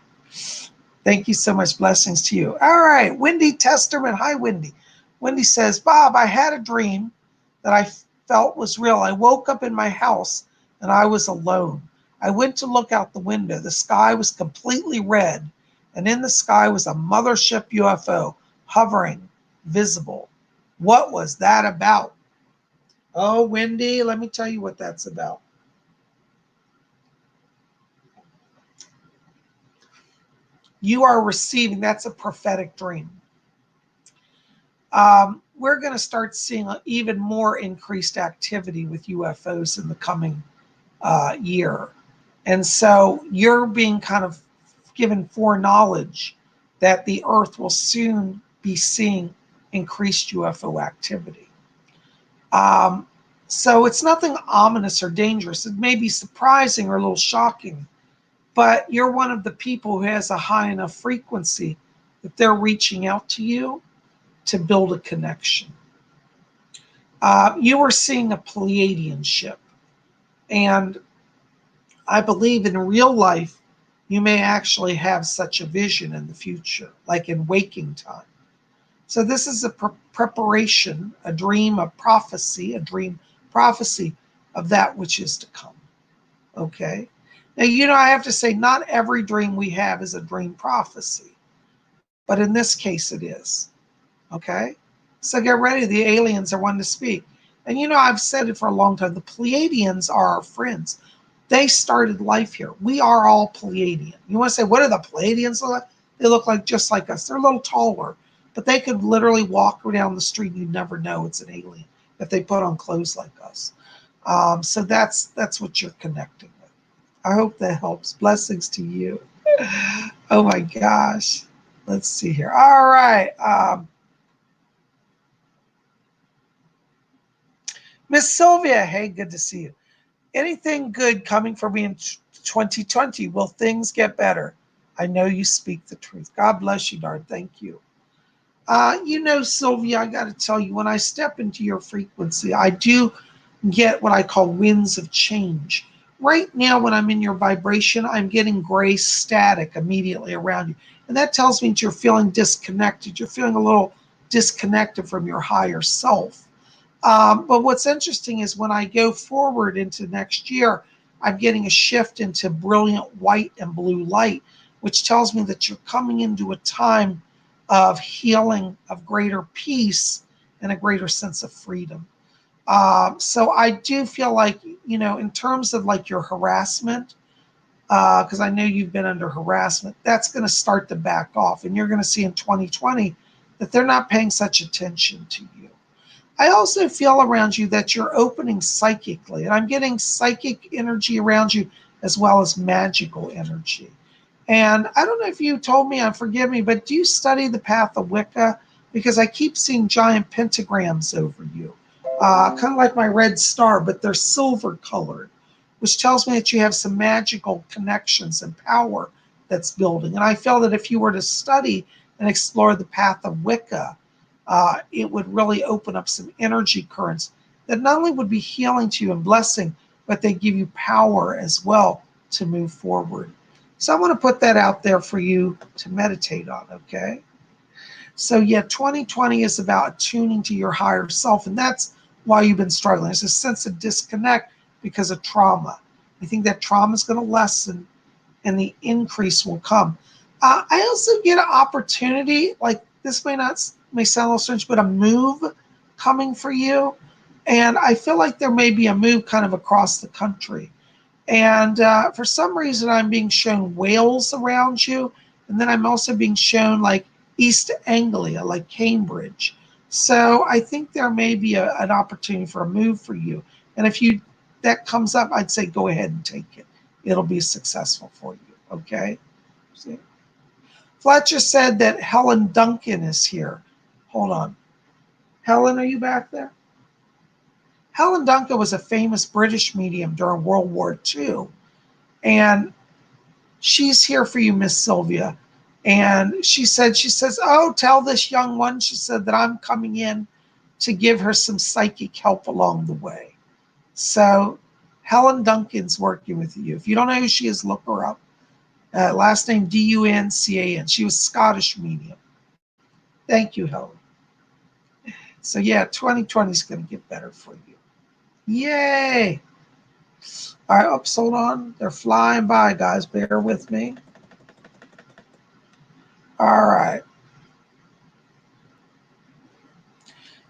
Thank you so much. Blessings to you. All right. Wendy Testerman. Hi, Wendy. Wendy says, Bob, I had a dream that I felt was real. I woke up in my house and I was alone. I went to look out the window. The sky was completely red, and in the sky was a mothership UFO hovering, visible. What was that about? Oh, Wendy, let me tell you what that's about. You are receiving, that's a prophetic dream. We're going to start seeing even more increased activity with UFOs in the coming year. And so you're being kind of given foreknowledge that the Earth will soon be seeing increased UFO activity. Um, so it's nothing ominous or dangerous. It may be surprising or a little shocking, but you're one of the people who has a high enough frequency that they're reaching out to you to build a connection. You are seeing a Pleiadian ship, and I believe in real life, you may actually have such a vision in the future, like in waking time. So this is a preparation, a dream, a prophecy, a dream prophecy of that which is to come. Okay. Now, I have to say, not every dream we have is a dream prophecy, but in this case, it is. Okay. So get ready. The aliens are one to speak. And I've said it for a long time. The Pleiadians are our friends. They started life here. We are all Pleiadian. You want to say, what are the Pleiadians look like? They look like just like us. They're a little taller, but they could literally walk down the street and you'd never know it's an alien if they put on clothes like us. So that's what you're connecting with. I hope that helps. Blessings to you. Oh my gosh. Let's see here. All right. Miss Sylvia, hey, good to see you. Anything good coming for me in 2020? Will things get better? I know you speak the truth. God bless you, darn. Thank you. Sylvia, I got to tell you, when I step into your frequency, I do get what I call winds of change. Right now, when I'm in your vibration, I'm getting gray static immediately around you. And that tells me that you're feeling disconnected. You're feeling a little disconnected from your higher self. But what's interesting is when I go forward into next year, I'm getting a shift into brilliant white and blue light, which tells me that you're coming into a time of healing, of greater peace, and a greater sense of freedom. So I do feel like, in terms of like your harassment, because I know you've been under harassment, that's going to start to back off. And you're going to see in 2020 that they're not paying such attention to you. I also feel around you that you're opening psychically, and I'm getting psychic energy around you as well as magical energy. And I don't know if you told me, and forgive me, but do you study the path of Wicca? Because I keep seeing giant pentagrams over you, kind of like my red star, but they're silver colored, which tells me that you have some magical connections and power that's building. And I feel that if you were to study and explore the path of Wicca, it would really open up some energy currents that not only would be healing to you and blessing, but they give you power as well to move forward. So I want to put that out there for you to meditate on, okay? So yeah, 2020 is about tuning to your higher self, and that's why you've been struggling. It's a sense of disconnect because of trauma. I think that trauma is going to lessen and the increase will come. I also get an opportunity, like this may sound a little strange, but a move coming for you. And I feel like there may be a move kind of across the country. And for some reason, I'm being shown Wales around you. And then I'm also being shown like East Anglia, like Cambridge. So I think there may be an opportunity for a move for you. And if that comes up, I'd say go ahead and take it. It'll be successful for you. Okay? See? Fletcher said that Helen Duncan is here. Hold on. Helen, are you back there? Helen Duncan was a famous British medium during World War II. And she's here for you, Miss Sylvia. And she says, oh, tell this young one, she said, that I'm coming in to give her some psychic help along the way. So Helen Duncan's working with you. If you don't know who she is, look her up. Last name Duncan. She was Scottish medium. Thank you, Helen. So yeah, 2020 is going to get better for you. Yay! All right, oops, hold on. They're flying by, guys. Bear with me. All right.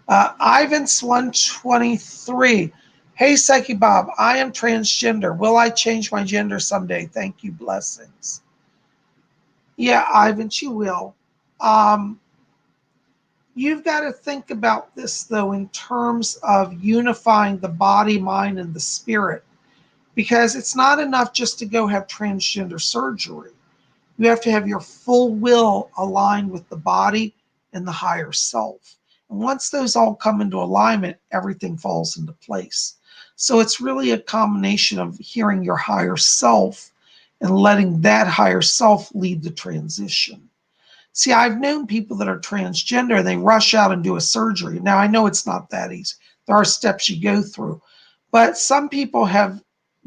Ivan's 123. Hey, Psychic Bob, I am transgender. Will I change my gender someday? Thank you. Blessings. Yeah, Ivan, she will. Um, you've got to think about this, though, in terms of unifying the body, mind, and the spirit, because it's not enough just to go have transgender surgery. You have to have your full will aligned with the body and the higher self. And once those all come into alignment, everything falls into place. So it's really a combination of hearing your higher self and letting that higher self lead the transition. See, I've known people that are transgender, they rush out and do a surgery. Now, I know it's not that easy. There are steps you go through. But some people have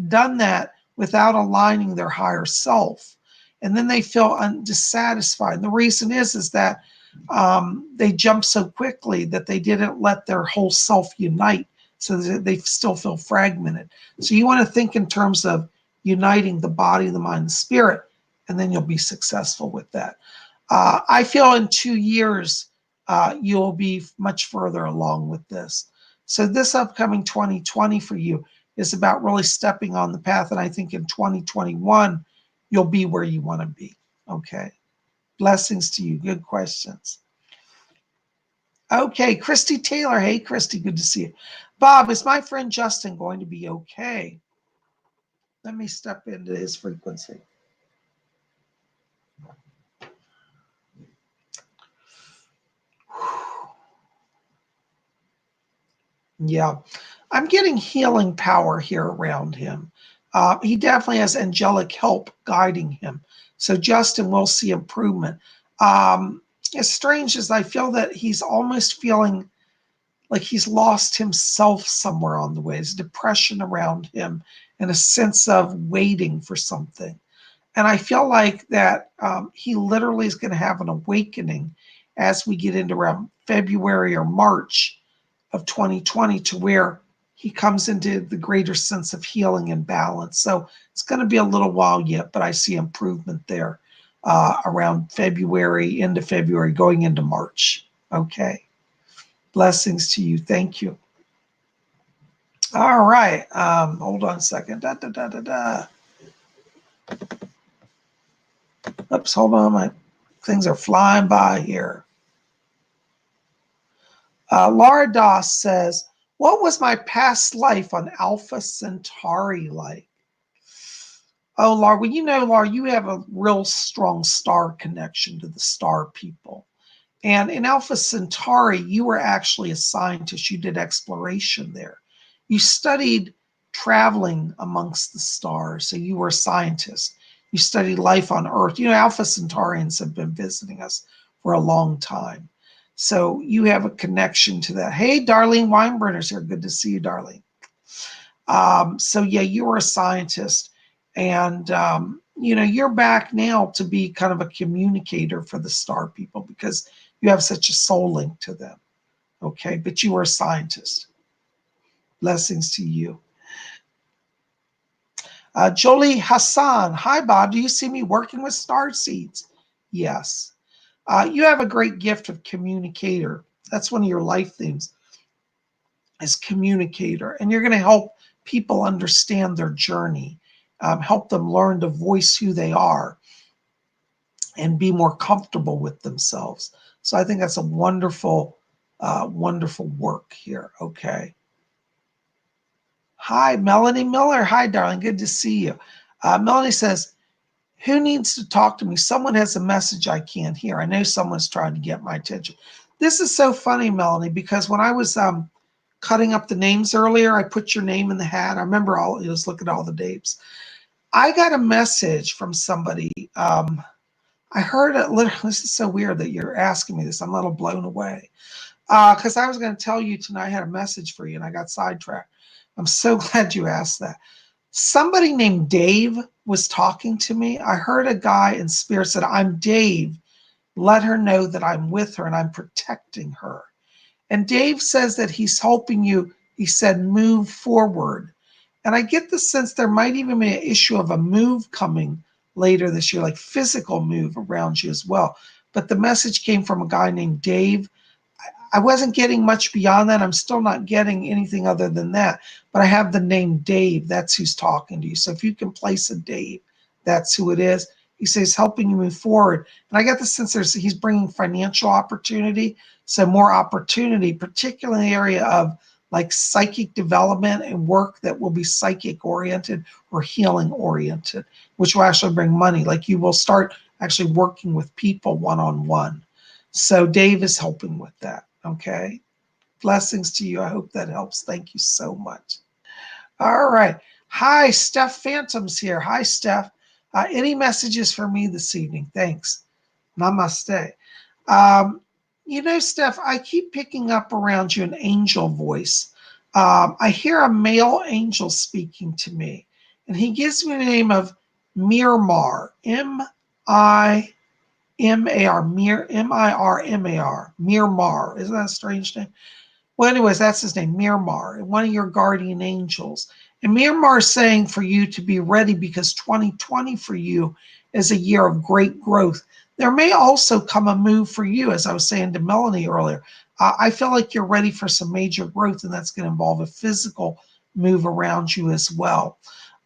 done that without aligning their higher self. And then they feel dissatisfied. And the reason is that they jump so quickly that they didn't let their whole self unite, so that they still feel fragmented. So you want to think in terms of uniting the body, the mind, the spirit, and then you'll be successful with that. I feel in 2 years, you'll be much further along with this. So this upcoming 2020 for you is about really stepping on the path. And I think in 2021, you'll be where you want to be. Okay. Blessings to you. Good questions. Okay. Christy Taylor. Hey, Christy. Good to see you. Bob, is my friend Justin going to be okay? Let me step into his frequency. Yeah, I'm getting healing power here around him. He definitely has angelic help guiding him. So Justin will see improvement. As strange as I feel that he's almost feeling like he's lost himself somewhere on the way. There's depression around him and a sense of waiting for something. And I feel like that he literally is going to have an awakening as we get into around February or March of 2020, to where he comes into the greater sense of healing and balance. So it's going to be a little while yet, but I see improvement there around February, into February, going into March. Okay. Blessings to you. Thank you. All right. Hold on a second. Da, da, da, da, da. Oops, hold on. My things are flying by here. Laura Doss says, what was my past life on Alpha Centauri like? Oh, Laura, well, you know, Laura, you have a real strong star connection to the star people. And in Alpha Centauri, you were actually a scientist. You did exploration there. You studied traveling amongst the stars. So you were a scientist. You studied life on Earth. You know, Alpha Centaurians have been visiting us for a long time. So you have a connection to that. Hey, Darlene Weinbrenner's here. Good to see you, Darlene. So yeah, you were a scientist, and you know, you're back now to be kind of a communicator for the star people because you have such a soul link to them. Okay, but you were a scientist. Blessings to you. Jolie Hassan. Hi, Bob. Do you see me working with star seeds? Yes. You have a great gift of communicator. That's one of your life themes, is communicator. And you're going to help people understand their journey, help them learn to voice who they are and be more comfortable with themselves. So I think that's a wonderful, wonderful work here. Okay. Hi, Melanie Miller. Hi, darling. Good to see you. Melanie says, who needs to talk to me? Someone has a message I can't hear. I know someone's trying to get my attention. This is so funny, Melanie, because when I was cutting up the names earlier, I put your name in the hat. I remember I was looking at all the names. I got a message from somebody. I heard it literally. This is so weird that you're asking me this. I'm a little blown away. Because I was going to tell you tonight, I had a message for you and I got sidetracked. I'm so glad you asked that. Somebody named Dave was talking to me. I heard a guy in spirit said, I'm Dave. Let her know that I'm with her and I'm protecting her. And Dave says that he's helping you, he said, move forward. And I get the sense there might even be an issue of a move coming later this year, like physical move around you as well. But the message came from a guy named Dave. I wasn't getting much beyond that. I'm still not getting anything other than that. But I have the name Dave. That's who's talking to you. So if you can place a Dave, that's who it is. He says helping you move forward. And I get the sense he's bringing financial opportunity. So more opportunity, particularly in the area of like psychic development and work that will be psychic oriented or healing oriented, which will actually bring money. Like you will start actually working with people one-on-one. So Dave is helping with that. Okay. Blessings to you. I hope that helps. Thank you so much. All right. Hi, Steph Phantom's here. Hi, Steph. Any messages for me this evening? Thanks. Namaste. Um, Steph, I keep picking up around you an angel voice. I hear a male angel speaking to me, and he gives me the name of Mirmar, M-I-M-A-R, M-I-R-M-A-R, Mirmar. Isn't that a strange name? Well, anyways, that's his name, Mirmar, one of your guardian angels. And Mirmar is saying for you to be ready because 2020 for you is a year of great growth. There may also come a move for you, as I was saying to Melanie earlier. I feel like you're ready for some major growth, and that's going to involve a physical move around you as well.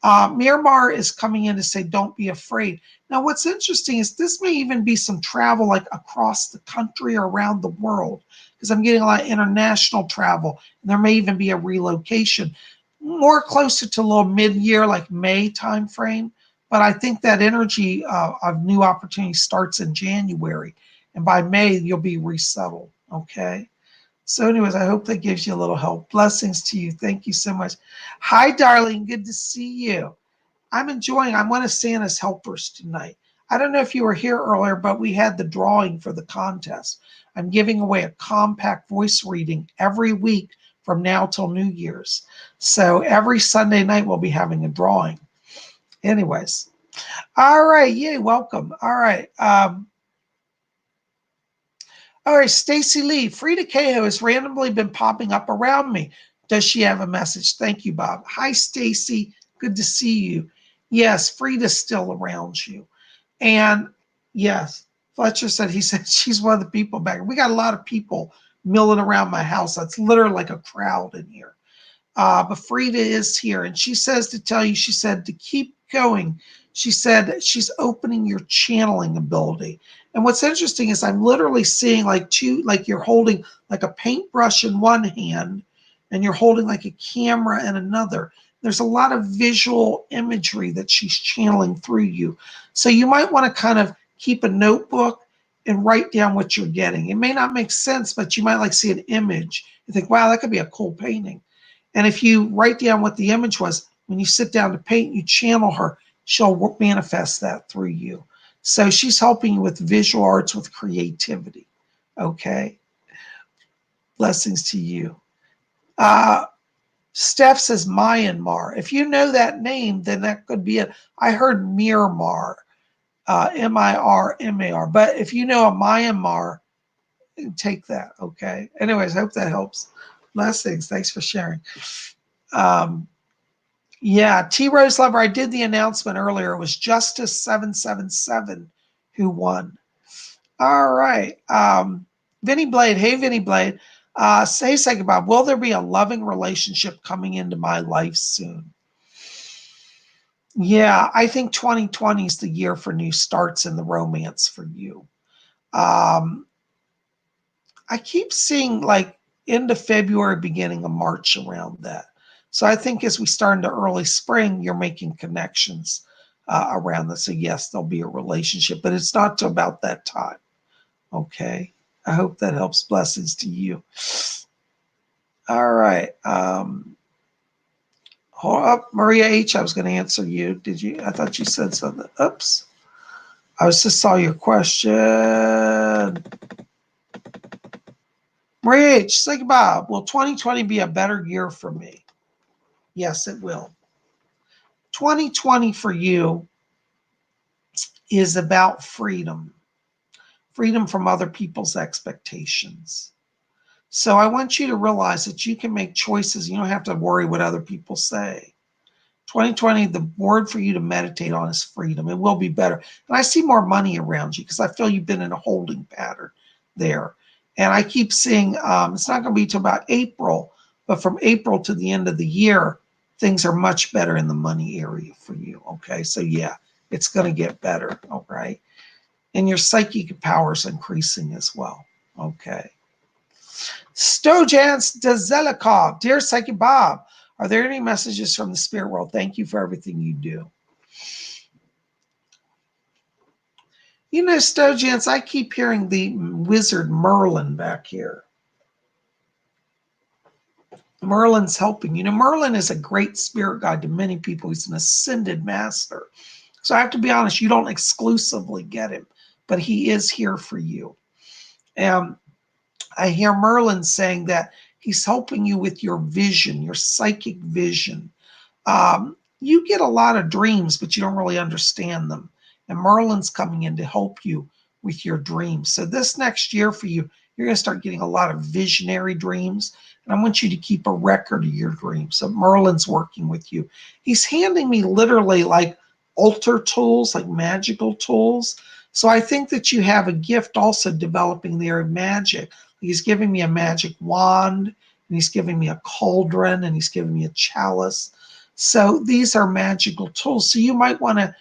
Miramar is coming in to say, don't be afraid. Now, what's interesting is this may even be some travel like across the country or around the world, because I'm getting a lot of international travel. And there may even be a relocation, more closer to a little mid-year, like May timeframe. But I think that energy of new opportunity starts in January. And by May, you'll be resettled, okay? So anyways, I hope that gives you a little help. Blessings to you. Thank you so much. Hi, darling. Good to see you. I'm one of Santa's helpers tonight. I don't know if you were here earlier, but we had the drawing for the contest. I'm giving away a compact voice reading every week from now till New Year's. So every Sunday night, we'll be having a drawing. Anyways. All right. Yay. Welcome. All right. All right, Stacy Lee, Frida Cahill has randomly been popping up around me. Does she have a message? Thank you, Bob. Hi, Stacy. Good to see you. Yes, Frida's still around you. And yes, Fletcher said, he said she's one of the people back. We got a lot of people milling around my house. That's literally like a crowd in here. But Frida is here. And she says to tell you, she said to keep going. She said she's opening your channeling ability. And what's interesting is I'm literally seeing like you're holding like a paintbrush in one hand and you're holding like a camera in another. There's a lot of visual imagery that she's channeling through you. So you might want to kind of keep a notebook and write down what you're getting. It may not make sense, but you might like see an image and think, wow, that could be a cool painting. And if you write down what the image was, when you sit down to paint, you channel her, she'll manifest that through you. So she's helping you with visual arts, with creativity. Okay. Blessings to you. Steph says Myanmar. If you know that name, then that could be it. I heard Myanmar, M-I-R-M-A-R. But if you know a Myanmar, take that. Okay. Anyways, I hope that helps. Blessings. Thanks for sharing. Yeah, T Rose Lover, I did the announcement earlier. It was Justice 777 who won. All right. Vinny Blade. Hey, Vinny Blade. Say Bob, will there be a loving relationship coming into my life soon? Yeah, I think 2020 is the year for new starts in the romance for you. I keep seeing like end of February, beginning of March around that. So I think as we start into early spring, you're making connections around this. So yes, there'll be a relationship, but it's not to about that time. Okay. I hope that helps. Blessings to you. All right. Hold up, Maria H. I was going to answer you. Did you? I thought you said something. Oops. I just saw your question. Maria H. Say Bob, will 2020 be a better year for me? Yes, it will. 2020 for you is about freedom from other people's expectations. So I want you to realize that you can make choices. You don't have to worry what other people say. 2020, the word for you to meditate on is freedom. It will be better. And I see more money around you because I feel you've been in a holding pattern there. And I keep seeing it's not going to be till about April, but from April to the end of the year, things are much better in the money area for you. Okay, so yeah, it's going to get better. All right. And your psychic power is increasing as well. Okay. Stojans Dezelikov, dear Psychic Bob, are there any messages from the spirit world? Thank you for everything you do. You know, Stojans, I keep hearing the wizard Merlin back here. Merlin's helping. You know, Merlin is a great spirit guide to many people. He's an ascended master. So I have to be honest, you don't exclusively get him, but he is here for you. And I hear Merlin saying that he's helping you with your vision, your psychic vision. You get a lot of dreams, but you don't really understand them. And Merlin's coming in to help you with your dreams. So this next year for you, you're going to start getting a lot of visionary dreams. And I want you to keep a record of your dreams. So Merlin's working with you. He's handing me literally like altar tools, like magical tools. So I think that you have a gift also developing there in magic. He's giving me a magic wand, and he's giving me a cauldron, and he's giving me a chalice. So these are magical tools. So you might want to,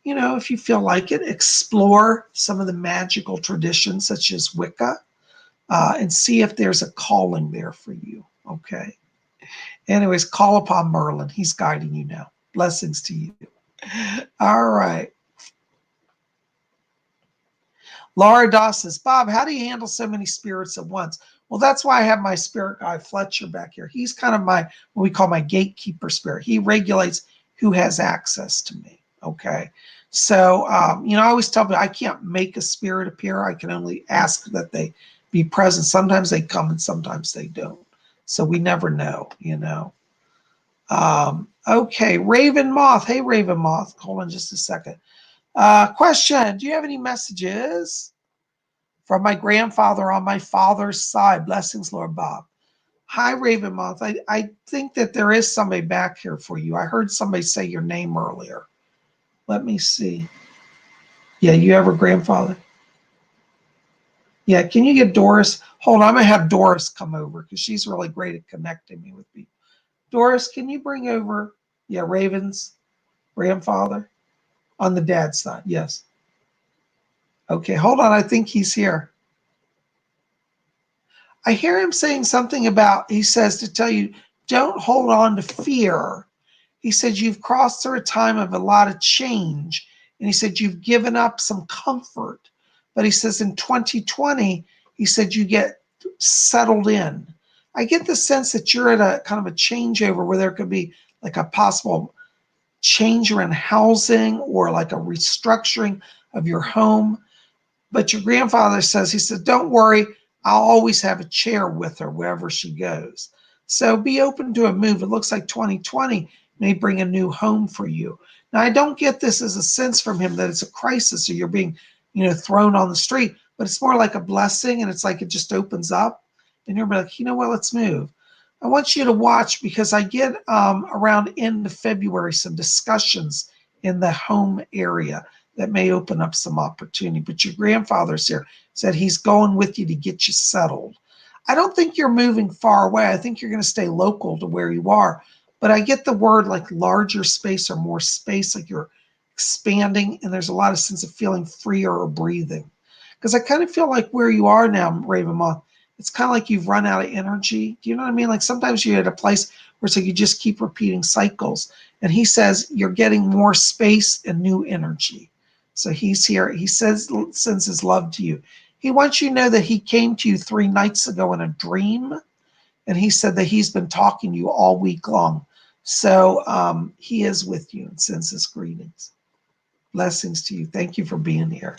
you know, if you feel like it, explore some of the magical traditions such as Wicca and see if there's a calling there for you. Okay. Anyways, call upon Merlin. He's guiding you now. Blessings to you. All right. Laura Doss says, Bob, how do you handle so many spirits at once? Well, that's why I have my spirit guy, Fletcher, back here. He's kind of my, what we call my gatekeeper spirit. He regulates who has access to me. Okay. So, you know, I always tell people I can't make a spirit appear. I can only ask that they be present. Sometimes they come and sometimes they don't. So we never know, you know. Okay. Raven Moth. Hey, Raven Moth. Hold on just a second. Question. Do you have any messages from my grandfather on my father's side? Blessings, Lord Bob. Hi, Ravenmouth. I think that there is somebody back here for you. I heard somebody say your name earlier. Let me see. Yeah, you have a grandfather? Yeah, can you get Doris? Hold on, I'm going to have Doris come over because she's really great at connecting me with people. Doris, can you bring over, yeah, Raven's grandfather on the dad's side? Yes. Okay, hold on. I think he's here. I hear him saying something about, he says to tell you, don't hold on to fear. He said, you've crossed through a time of a lot of change. And he said, you've given up some comfort. But he says in 2020, he said, you get settled in. I get the sense that you're at a kind of a changeover where there could be like a possible change around housing or like a restructuring of your home. But your grandfather says, he said, don't worry, I'll always have a chair with her wherever she goes. So be open to a move. It looks like 2020 may bring a new home for you. Now, I don't get this as a sense from him that it's a crisis or you're being, you know, thrown on the street, but it's more like a blessing and it's like it just opens up and you're like, you know what, let's move. I want you to watch because I get around end of February some discussions in the home area that may open up some opportunity. But your grandfather's here, said he's going with you to get you settled. I don't think you're moving far away. I think you're going to stay local to where you are. But I get the word like larger space or more space, like you're expanding, and there's a lot of sense of feeling freer or breathing. Because I kind of feel like where you are now, Ravenmoth, it's kind of like you've run out of energy. Do you know what I mean? Like sometimes you're at a place where it's like you just keep repeating cycles. And he says you're getting more space and new energy. So he's here. He says, sends his love to you. He wants you to know that he came to you 3 nights ago in a dream. And he said that he's been talking to you all week long. So he is with you and sends his greetings. Blessings to you. Thank you for being here.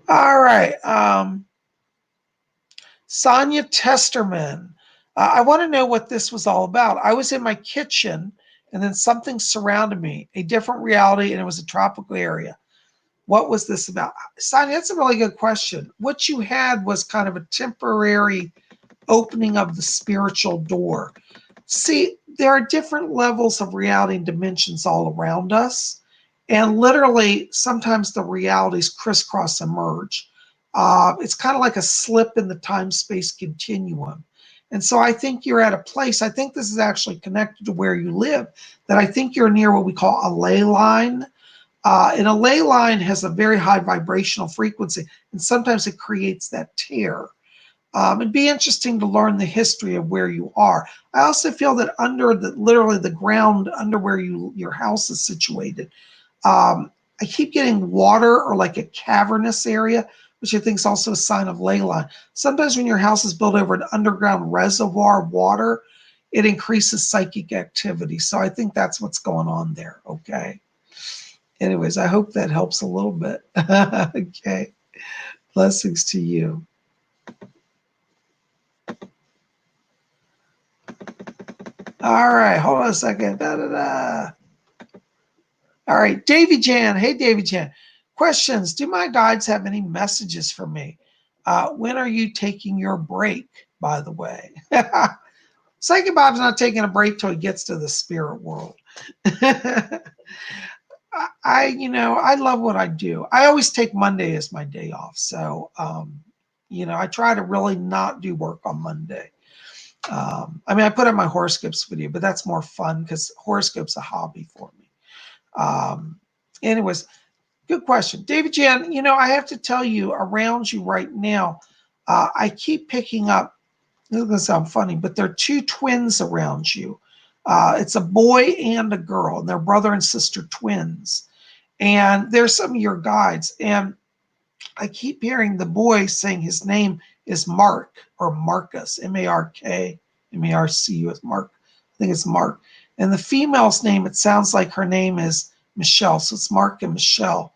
All right. Sonia Testerman. I want to know what this was all about. I was in my kitchen and then something surrounded me, a different reality, and it was a tropical area. What was this about? Sonia, that's a really good question. What you had was kind of a temporary opening of the spiritual door. See, there are different levels of reality and dimensions all around us. And literally, sometimes the realities crisscross and merge. It's kind of like a slip in the time-space continuum. And so I think you're at a place, I think this is actually connected to where you live, that I think you're near what we call a ley line. And a ley line has a very high vibrational frequency, and sometimes it creates that tear. It'd be interesting to learn the history of where you are. I also feel that under literally the ground under where your house is situated, I keep getting water or like a cavernous area, which I think is also a sign of ley line. Sometimes when your house is built over an underground reservoir of water, it increases psychic activity. So I think that's what's going on there. Okay. Anyways, I hope that helps a little bit. Okay. Blessings to you. All right. Hold on a second. Da, da, da. All right. Davy Jan. Hey, Davy Jan. Questions. Do my guides have any messages for me? When are you taking your break, by the way? Psychic Bob's not taking a break till he gets to the spirit world. I love what I do. I always take Monday as my day off. So, I try to really not do work on Monday. I put on my horoscopes video, but that's more fun because horoscopes a hobby for me. Anyways, good question. David Jan, I have to tell you, around you right now, I keep picking up, this is going to sound funny, but there are two twins around you. It's a boy and a girl, and they're brother and sister twins. And there's some of your guides. And I keep hearing the boy saying his name is Mark or Marcus, M-A-R-K, M-A-R-C-U-S, Mark. I think it's Mark. And the female's name, it sounds like her name is Michelle. So it's Mark and Michelle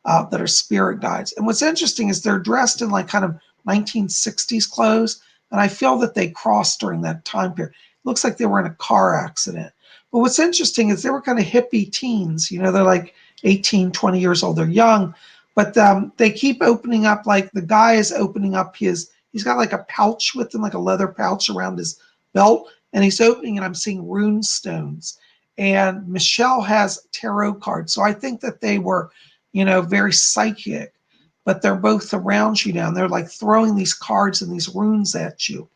that are spirit guides. And what's interesting is they're dressed in like kind of 1960s clothes. And I feel that they crossed during that time period. It looks like they were in a car accident. But what's interesting is they were kind of hippie teens. They're like 18, 20 years old. They're young. But they keep opening up, like the guy is opening up he's got like a pouch with him, like a leather pouch around his belt. And he's opening and I'm seeing rune stones. And Michelle has tarot cards. So I think that they were, very psychic, but they're both around you now. And they're like throwing these cards and these runes at you.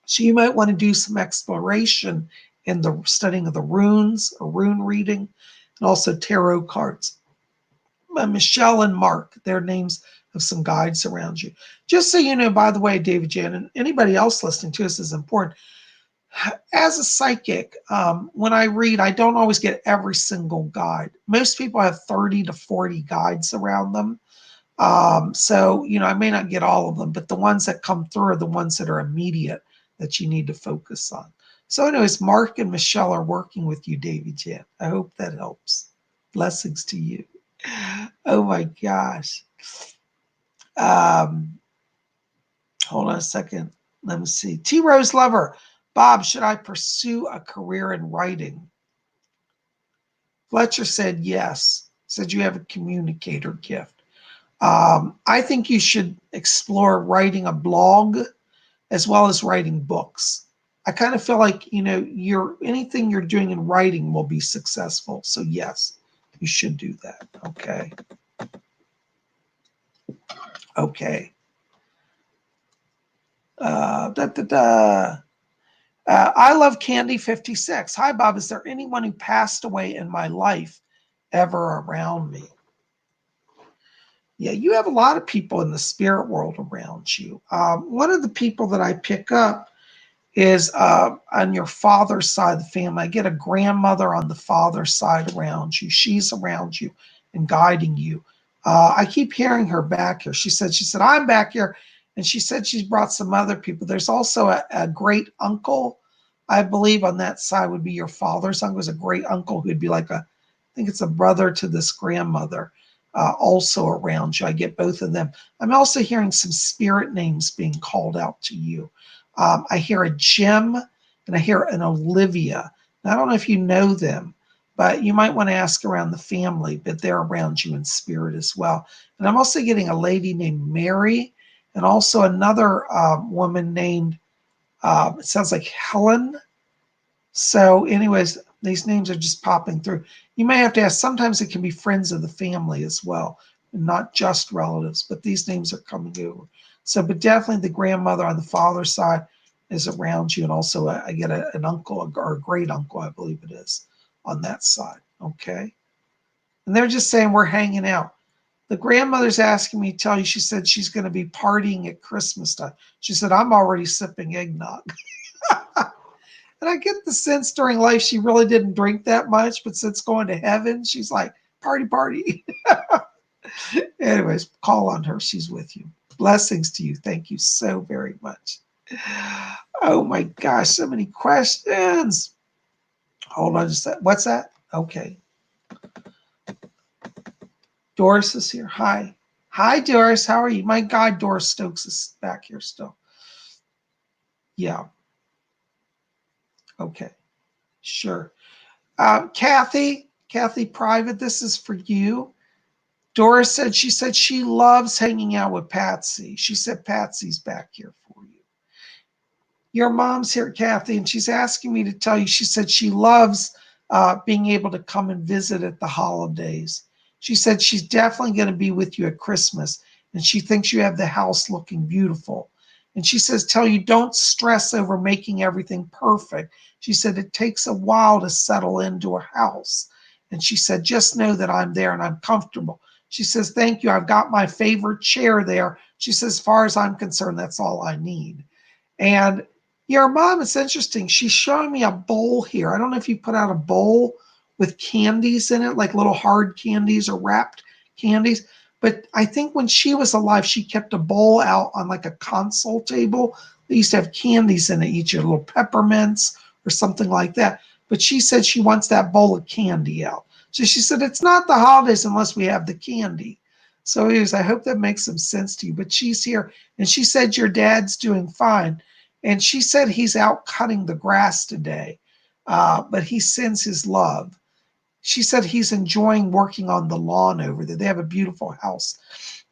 So you might want to do some exploration in the studying of the runes or rune reading and also tarot cards. Michelle and Mark, their names of some guides around you. Just so you know, by the way, David Jan, and anybody else listening to us is important. As a psychic, when I read, I don't always get every single guide. Most people have 30 to 40 guides around them. So, I may not get all of them, but the ones that come through are the ones that are immediate that you need to focus on. So anyways, Mark and Michelle are working with you, David Jan. I hope that helps. Blessings to you. Oh my gosh. Hold on a second. Let me see. T. Rose Lover. Bob, should I pursue a career in writing? Fletcher said yes. Said you have a communicator gift. I think you should explore writing a blog as well as writing books. I kind of feel like, anything you're doing in writing will be successful. So yes, you should do that. Okay. Okay. I love Candy 56. Hi, Bob. Is there anyone who passed away in my life ever around me? Yeah, you have a lot of people in the spirit world around you. One of the people that I pick up is on your father's side of the family. I get a grandmother on the father's side around you. She's around you and guiding you. I keep hearing her back here. She said, I'm back here. And she said she's brought some other people. There's also a great uncle, I believe on that side would be your father's uncle. Is a great uncle who'd be like I think it's a brother to this grandmother, also around you. I get both of them. I'm also hearing some spirit names being called out to you. I hear a Jim and I hear an Olivia. Now, I don't know if you know them, but you might want to ask around the family, but they're around you in spirit as well. And I'm also getting a lady named Mary and also another woman named, it sounds like Helen. So anyways, these names are just popping through. You may have to ask, sometimes it can be friends of the family as well, and not just relatives, but these names are coming over. So, but definitely the grandmother on the father's side, is around you. And also I get an uncle or a great uncle, I believe it is, on that side. Okay. And they're just saying we're hanging out. The grandmother's asking me to tell you, she said she's going to be partying at Christmas time. She said, I'm already sipping eggnog. And I get the sense during life she really didn't drink that much, but since going to heaven, she's like, party, party. Anyways, call on her. She's with you. Blessings to you. Thank you so very much. Oh my gosh, so many questions. Hold on just a sec. What's that? Okay. Doris is here. Hi. Hi, Doris. How are you? My God, Doris Stokes is back here still. Yeah. Okay. Sure. Kathy Private, this is for you. Doris said she loves hanging out with Patsy. She said Patsy's back here for you. Your mom's here, Kathy, and she's asking me to tell you, she said she loves being able to come and visit at the holidays. She said she's definitely going to be with you at Christmas, and she thinks you have the house looking beautiful. And she says, tell you, don't stress over making everything perfect. She said, it takes a while to settle into a house. And she said, just know that I'm there and I'm comfortable. She says, thank you. I've got my favorite chair there. She says, as far as I'm concerned, that's all I need. And your mom, it's interesting. She's showing me a bowl here. I don't know if you put out a bowl with candies in it, like little hard candies or wrapped candies. But I think when she was alive, she kept a bowl out on like a console table. They used to have candies in it, each year, little peppermints or something like that. But she said she wants that bowl of candy out. So she said, it's not the holidays unless we have the candy. So anyways, I hope that makes some sense to you. But she's here, and she said your dad's doing fine. And she said he's out cutting the grass today, but he sends his love. She said he's enjoying working on the lawn over there. They have a beautiful house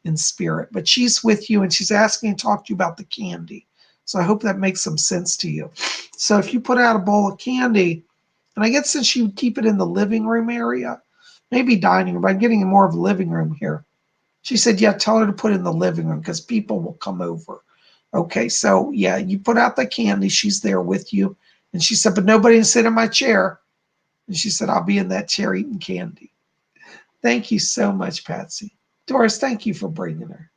in spirit, but she's with you and she's asking to talk to you about the candy. So I hope that makes some sense to you. So if you put out a bowl of candy, and I guess since you keep it in the living room area, maybe dining room, but I'm getting more of a living room here. She said, yeah, tell her to put it in the living room because people will come over. Okay, so yeah, you put out the candy. She's there with you. And she said, but nobody can sit in my chair. And she said, I'll be in that chair eating candy. Thank you so much, Patsy. Doris, thank you for bringing her.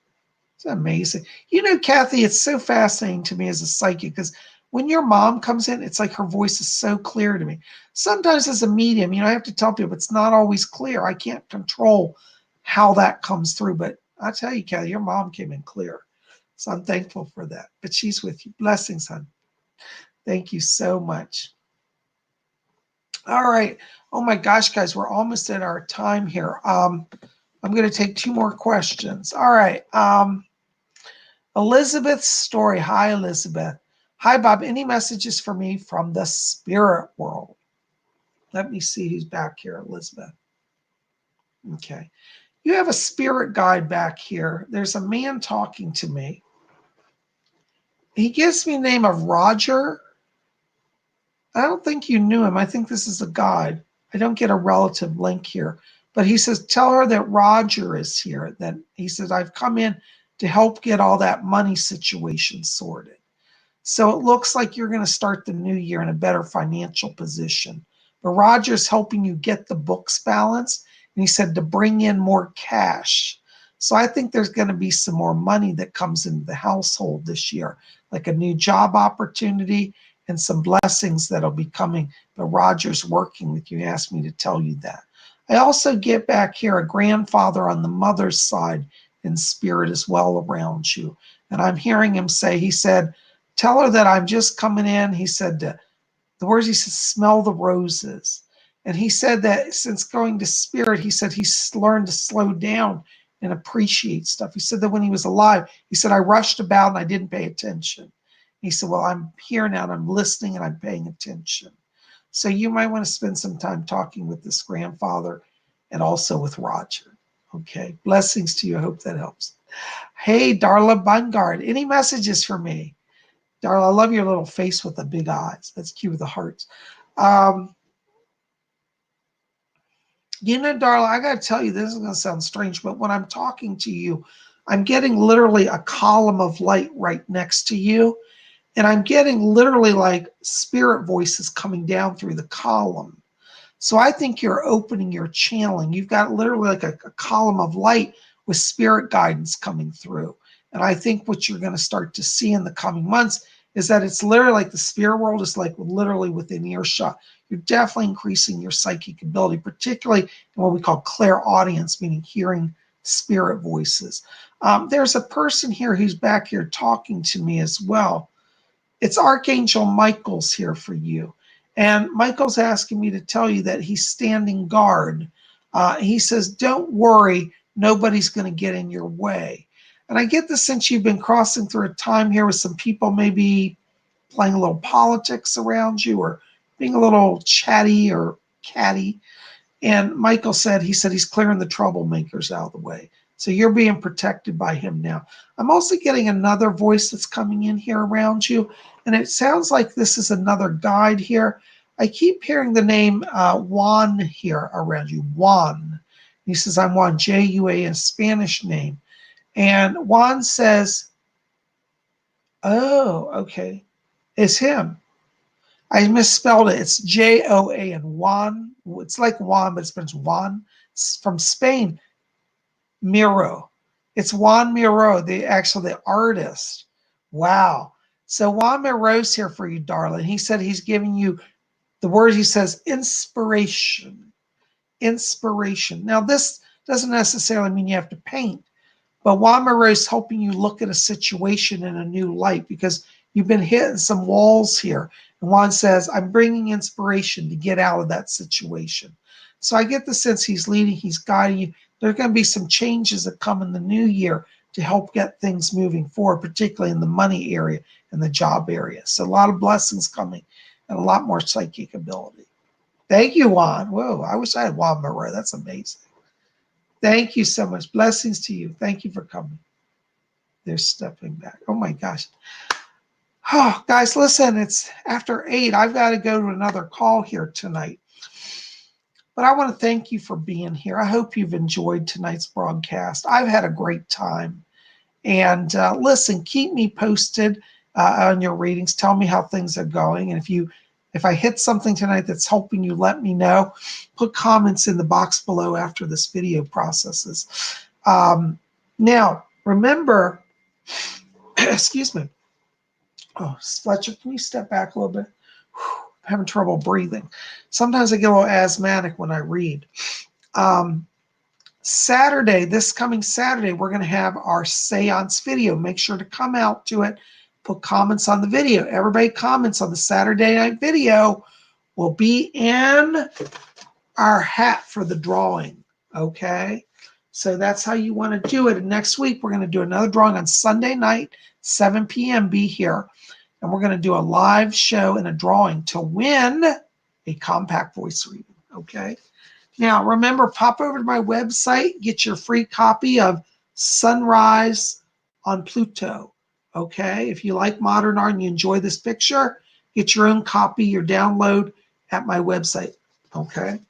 It's amazing. You know, Kathy, it's so fascinating to me as a psychic because when your mom comes in, it's like her voice is so clear to me. Sometimes as a medium, I have to tell people it's not always clear. I can't control how that comes through. But I tell you, Kathy, your mom came in clear. So I'm thankful for that. But she's with you. Blessings, hon. Thank you so much. All right. Oh my gosh, guys, we're almost at our time here. I'm going to take two more questions. All right. Elizabeth's story. Hi, Elizabeth. Hi, Bob. Any messages for me from the spirit world? Let me see who's back here, Elizabeth. Okay. You have a spirit guide back here. There's a man talking to me. He gives me the name of Roger. I don't think you knew him. I think this is a guide. I don't get a relative link here. But he says, tell her that Roger is here. That he says, I've come in to help get all that money situation sorted. So it looks like you're going to start the new year in a better financial position. But Roger's helping you get the books balanced. And he said to bring in more cash. So I think there's going to be some more money that comes into the household this year, like a new job opportunity and some blessings that'll be coming. But Roger's working with you. He asked me to tell you that. I also get back here a grandfather on the mother's side in spirit as well around you. And I'm hearing him say, he said, tell her that I'm just coming in. He said, the words he said, smell the roses. And he said that since going to spirit, he said he's learned to slow down and appreciate stuff. He said that when he was alive, he said, I rushed about and I didn't pay attention. He said, well, I'm here now and I'm listening and I'm paying attention. So you might want to spend some time talking with this grandfather and also with Roger. Okay. Blessings to you. I hope that helps. Hey, Darla Bungard, any messages for me? Darla, I love your little face with the big eyes. That's cute with the hearts. Darla, I got to tell you, this is going to sound strange, but when I'm talking to you, I'm getting literally a column of light right next to you. And I'm getting literally like spirit voices coming down through the column. So I think you're opening your channeling. You've got literally like a column of light with spirit guidance coming through. And I think what you're going to start to see in the coming months is that it's literally like the spirit world is like literally within earshot. You're definitely increasing your psychic ability, particularly in what we call clairaudience, meaning hearing spirit voices. There's a person here who's back here talking to me as well. It's Archangel Michael's here for you. And Michael's asking me to tell you that he's standing guard. He says, don't worry, nobody's going to get in your way. And I get the sense you've been crossing through a time here with some people maybe playing a little politics around you or being a little chatty or catty. And Michael said, he said he's clearing the troublemakers out of the way. So you're being protected by him now. I'm also getting another voice that's coming in here around you. And it sounds like this is another guide here. I keep hearing the name Juan here around you. Juan. He says, I'm Juan, J-U-A, a Spanish name. And Juan says, oh, okay. It's him. I misspelled it. It's J-O-A and Juan. It's like Juan, but it's pronounced Juan. It's from Spain. Miro. It's Juan Miro, the artist. Wow. So Juan Miro's here for you, darling. He said he's giving you the word. He says inspiration. Inspiration. Now, this doesn't necessarily mean you have to paint, but Juan Miro's helping you look at a situation in a new light because you've been hitting some walls here. And Juan says, I'm bringing inspiration to get out of that situation. So I get the sense he's leading, he's guiding you. There are going to be some changes that come in the new year to help get things moving forward, particularly in the money area and the job area. So a lot of blessings coming and a lot more psychic ability. Thank you, Juan. Whoa, I wish I had Juan Miro. That's amazing. Thank you so much. Blessings to you. Thank you for coming. They're stepping back. Oh my gosh. Oh, guys, listen, it's after 8. I've got to go to another call here tonight. But I want to thank you for being here. I hope you've enjoyed tonight's broadcast. I've had a great time. And listen, keep me posted on your readings. Tell me how things are going. And if I hit something tonight that's helping you, let me know. Put comments in the box below after this video processes. Now, remember, excuse me. Oh, Fletcher, can you step back a little bit? Whew, I'm having trouble breathing. Sometimes I get a little asthmatic when I read. Saturday, this coming Saturday, we're going to have our seance video. Make sure to come out to it. Put comments on the video. Everybody comments on the Saturday night video will be in our hat for the drawing. Okay? So that's how you want to do it. And next week, we're going to do another drawing on Sunday night, 7 p.m. Be here. And we're going to do a live show and a drawing to win a compact voice reading. Okay? Now, remember, pop over to my website, get your free copy of Sunrise on Pluto. Okay? If you like modern art and you enjoy this picture, get your own copy, your download at my website. Okay?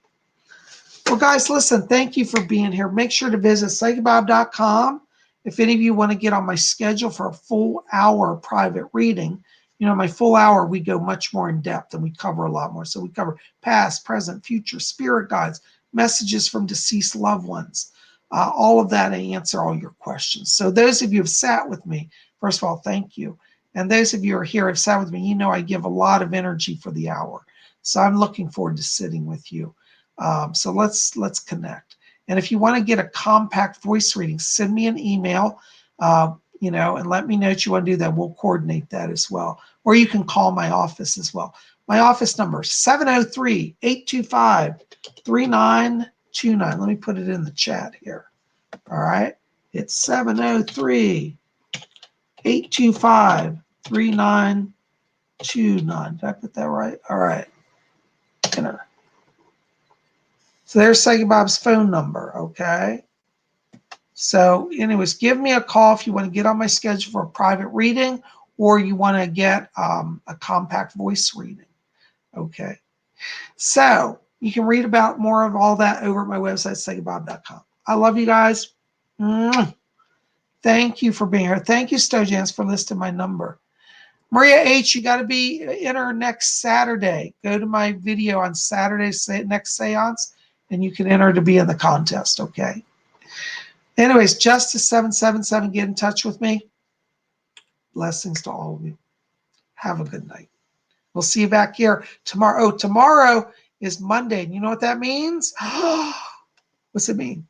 Well, guys, listen, thank you for being here. Make sure to visit PsychicBob.com. If any of you want to get on my schedule for a full hour private reading, my full hour, we go much more in depth and we cover a lot more. So we cover past, present, future, spirit guides, messages from deceased loved ones, all of that, and answer all your questions. So those of you who have sat with me, first of all, thank you. And those of you who are here have sat with me, I give a lot of energy for the hour. So I'm looking forward to sitting with you. So let's connect. And if you want to get a compact voice reading, send me an email, and let me know what you want to do. That we'll coordinate that as well. Or you can call my office as well. My office number is 703-825-3929. Let me put it in the chat here. All right. It's 703-825-3929. Did I put that right? All right. Enter. So there's Psychic Bob's phone number, okay? So anyways, give me a call if you want to get on my schedule for a private reading or you want to get a compact voice reading, okay? So you can read about more of all that over at my website, PsychicBob.com. I love you guys. Thank you for being here. Thank you, Stojans, for listing my number. Maria H, you got to be enter next Saturday. Go to my video on Saturday's next seance, and you can enter to be in the contest, okay? Anyways, Justice777, get in touch with me. Blessings to all of you. Have a good night. We'll see you back here tomorrow. Oh, tomorrow is Monday. And you know what that means? What's it mean?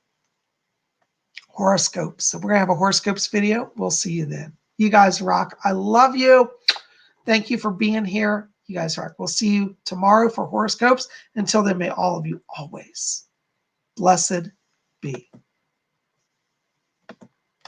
Horoscopes. So we're going to have a horoscopes video. We'll see you then. You guys rock. I love you. Thank you for being here. You guys rock. We'll see you tomorrow for horoscopes. Until then, may all of you always blessed be.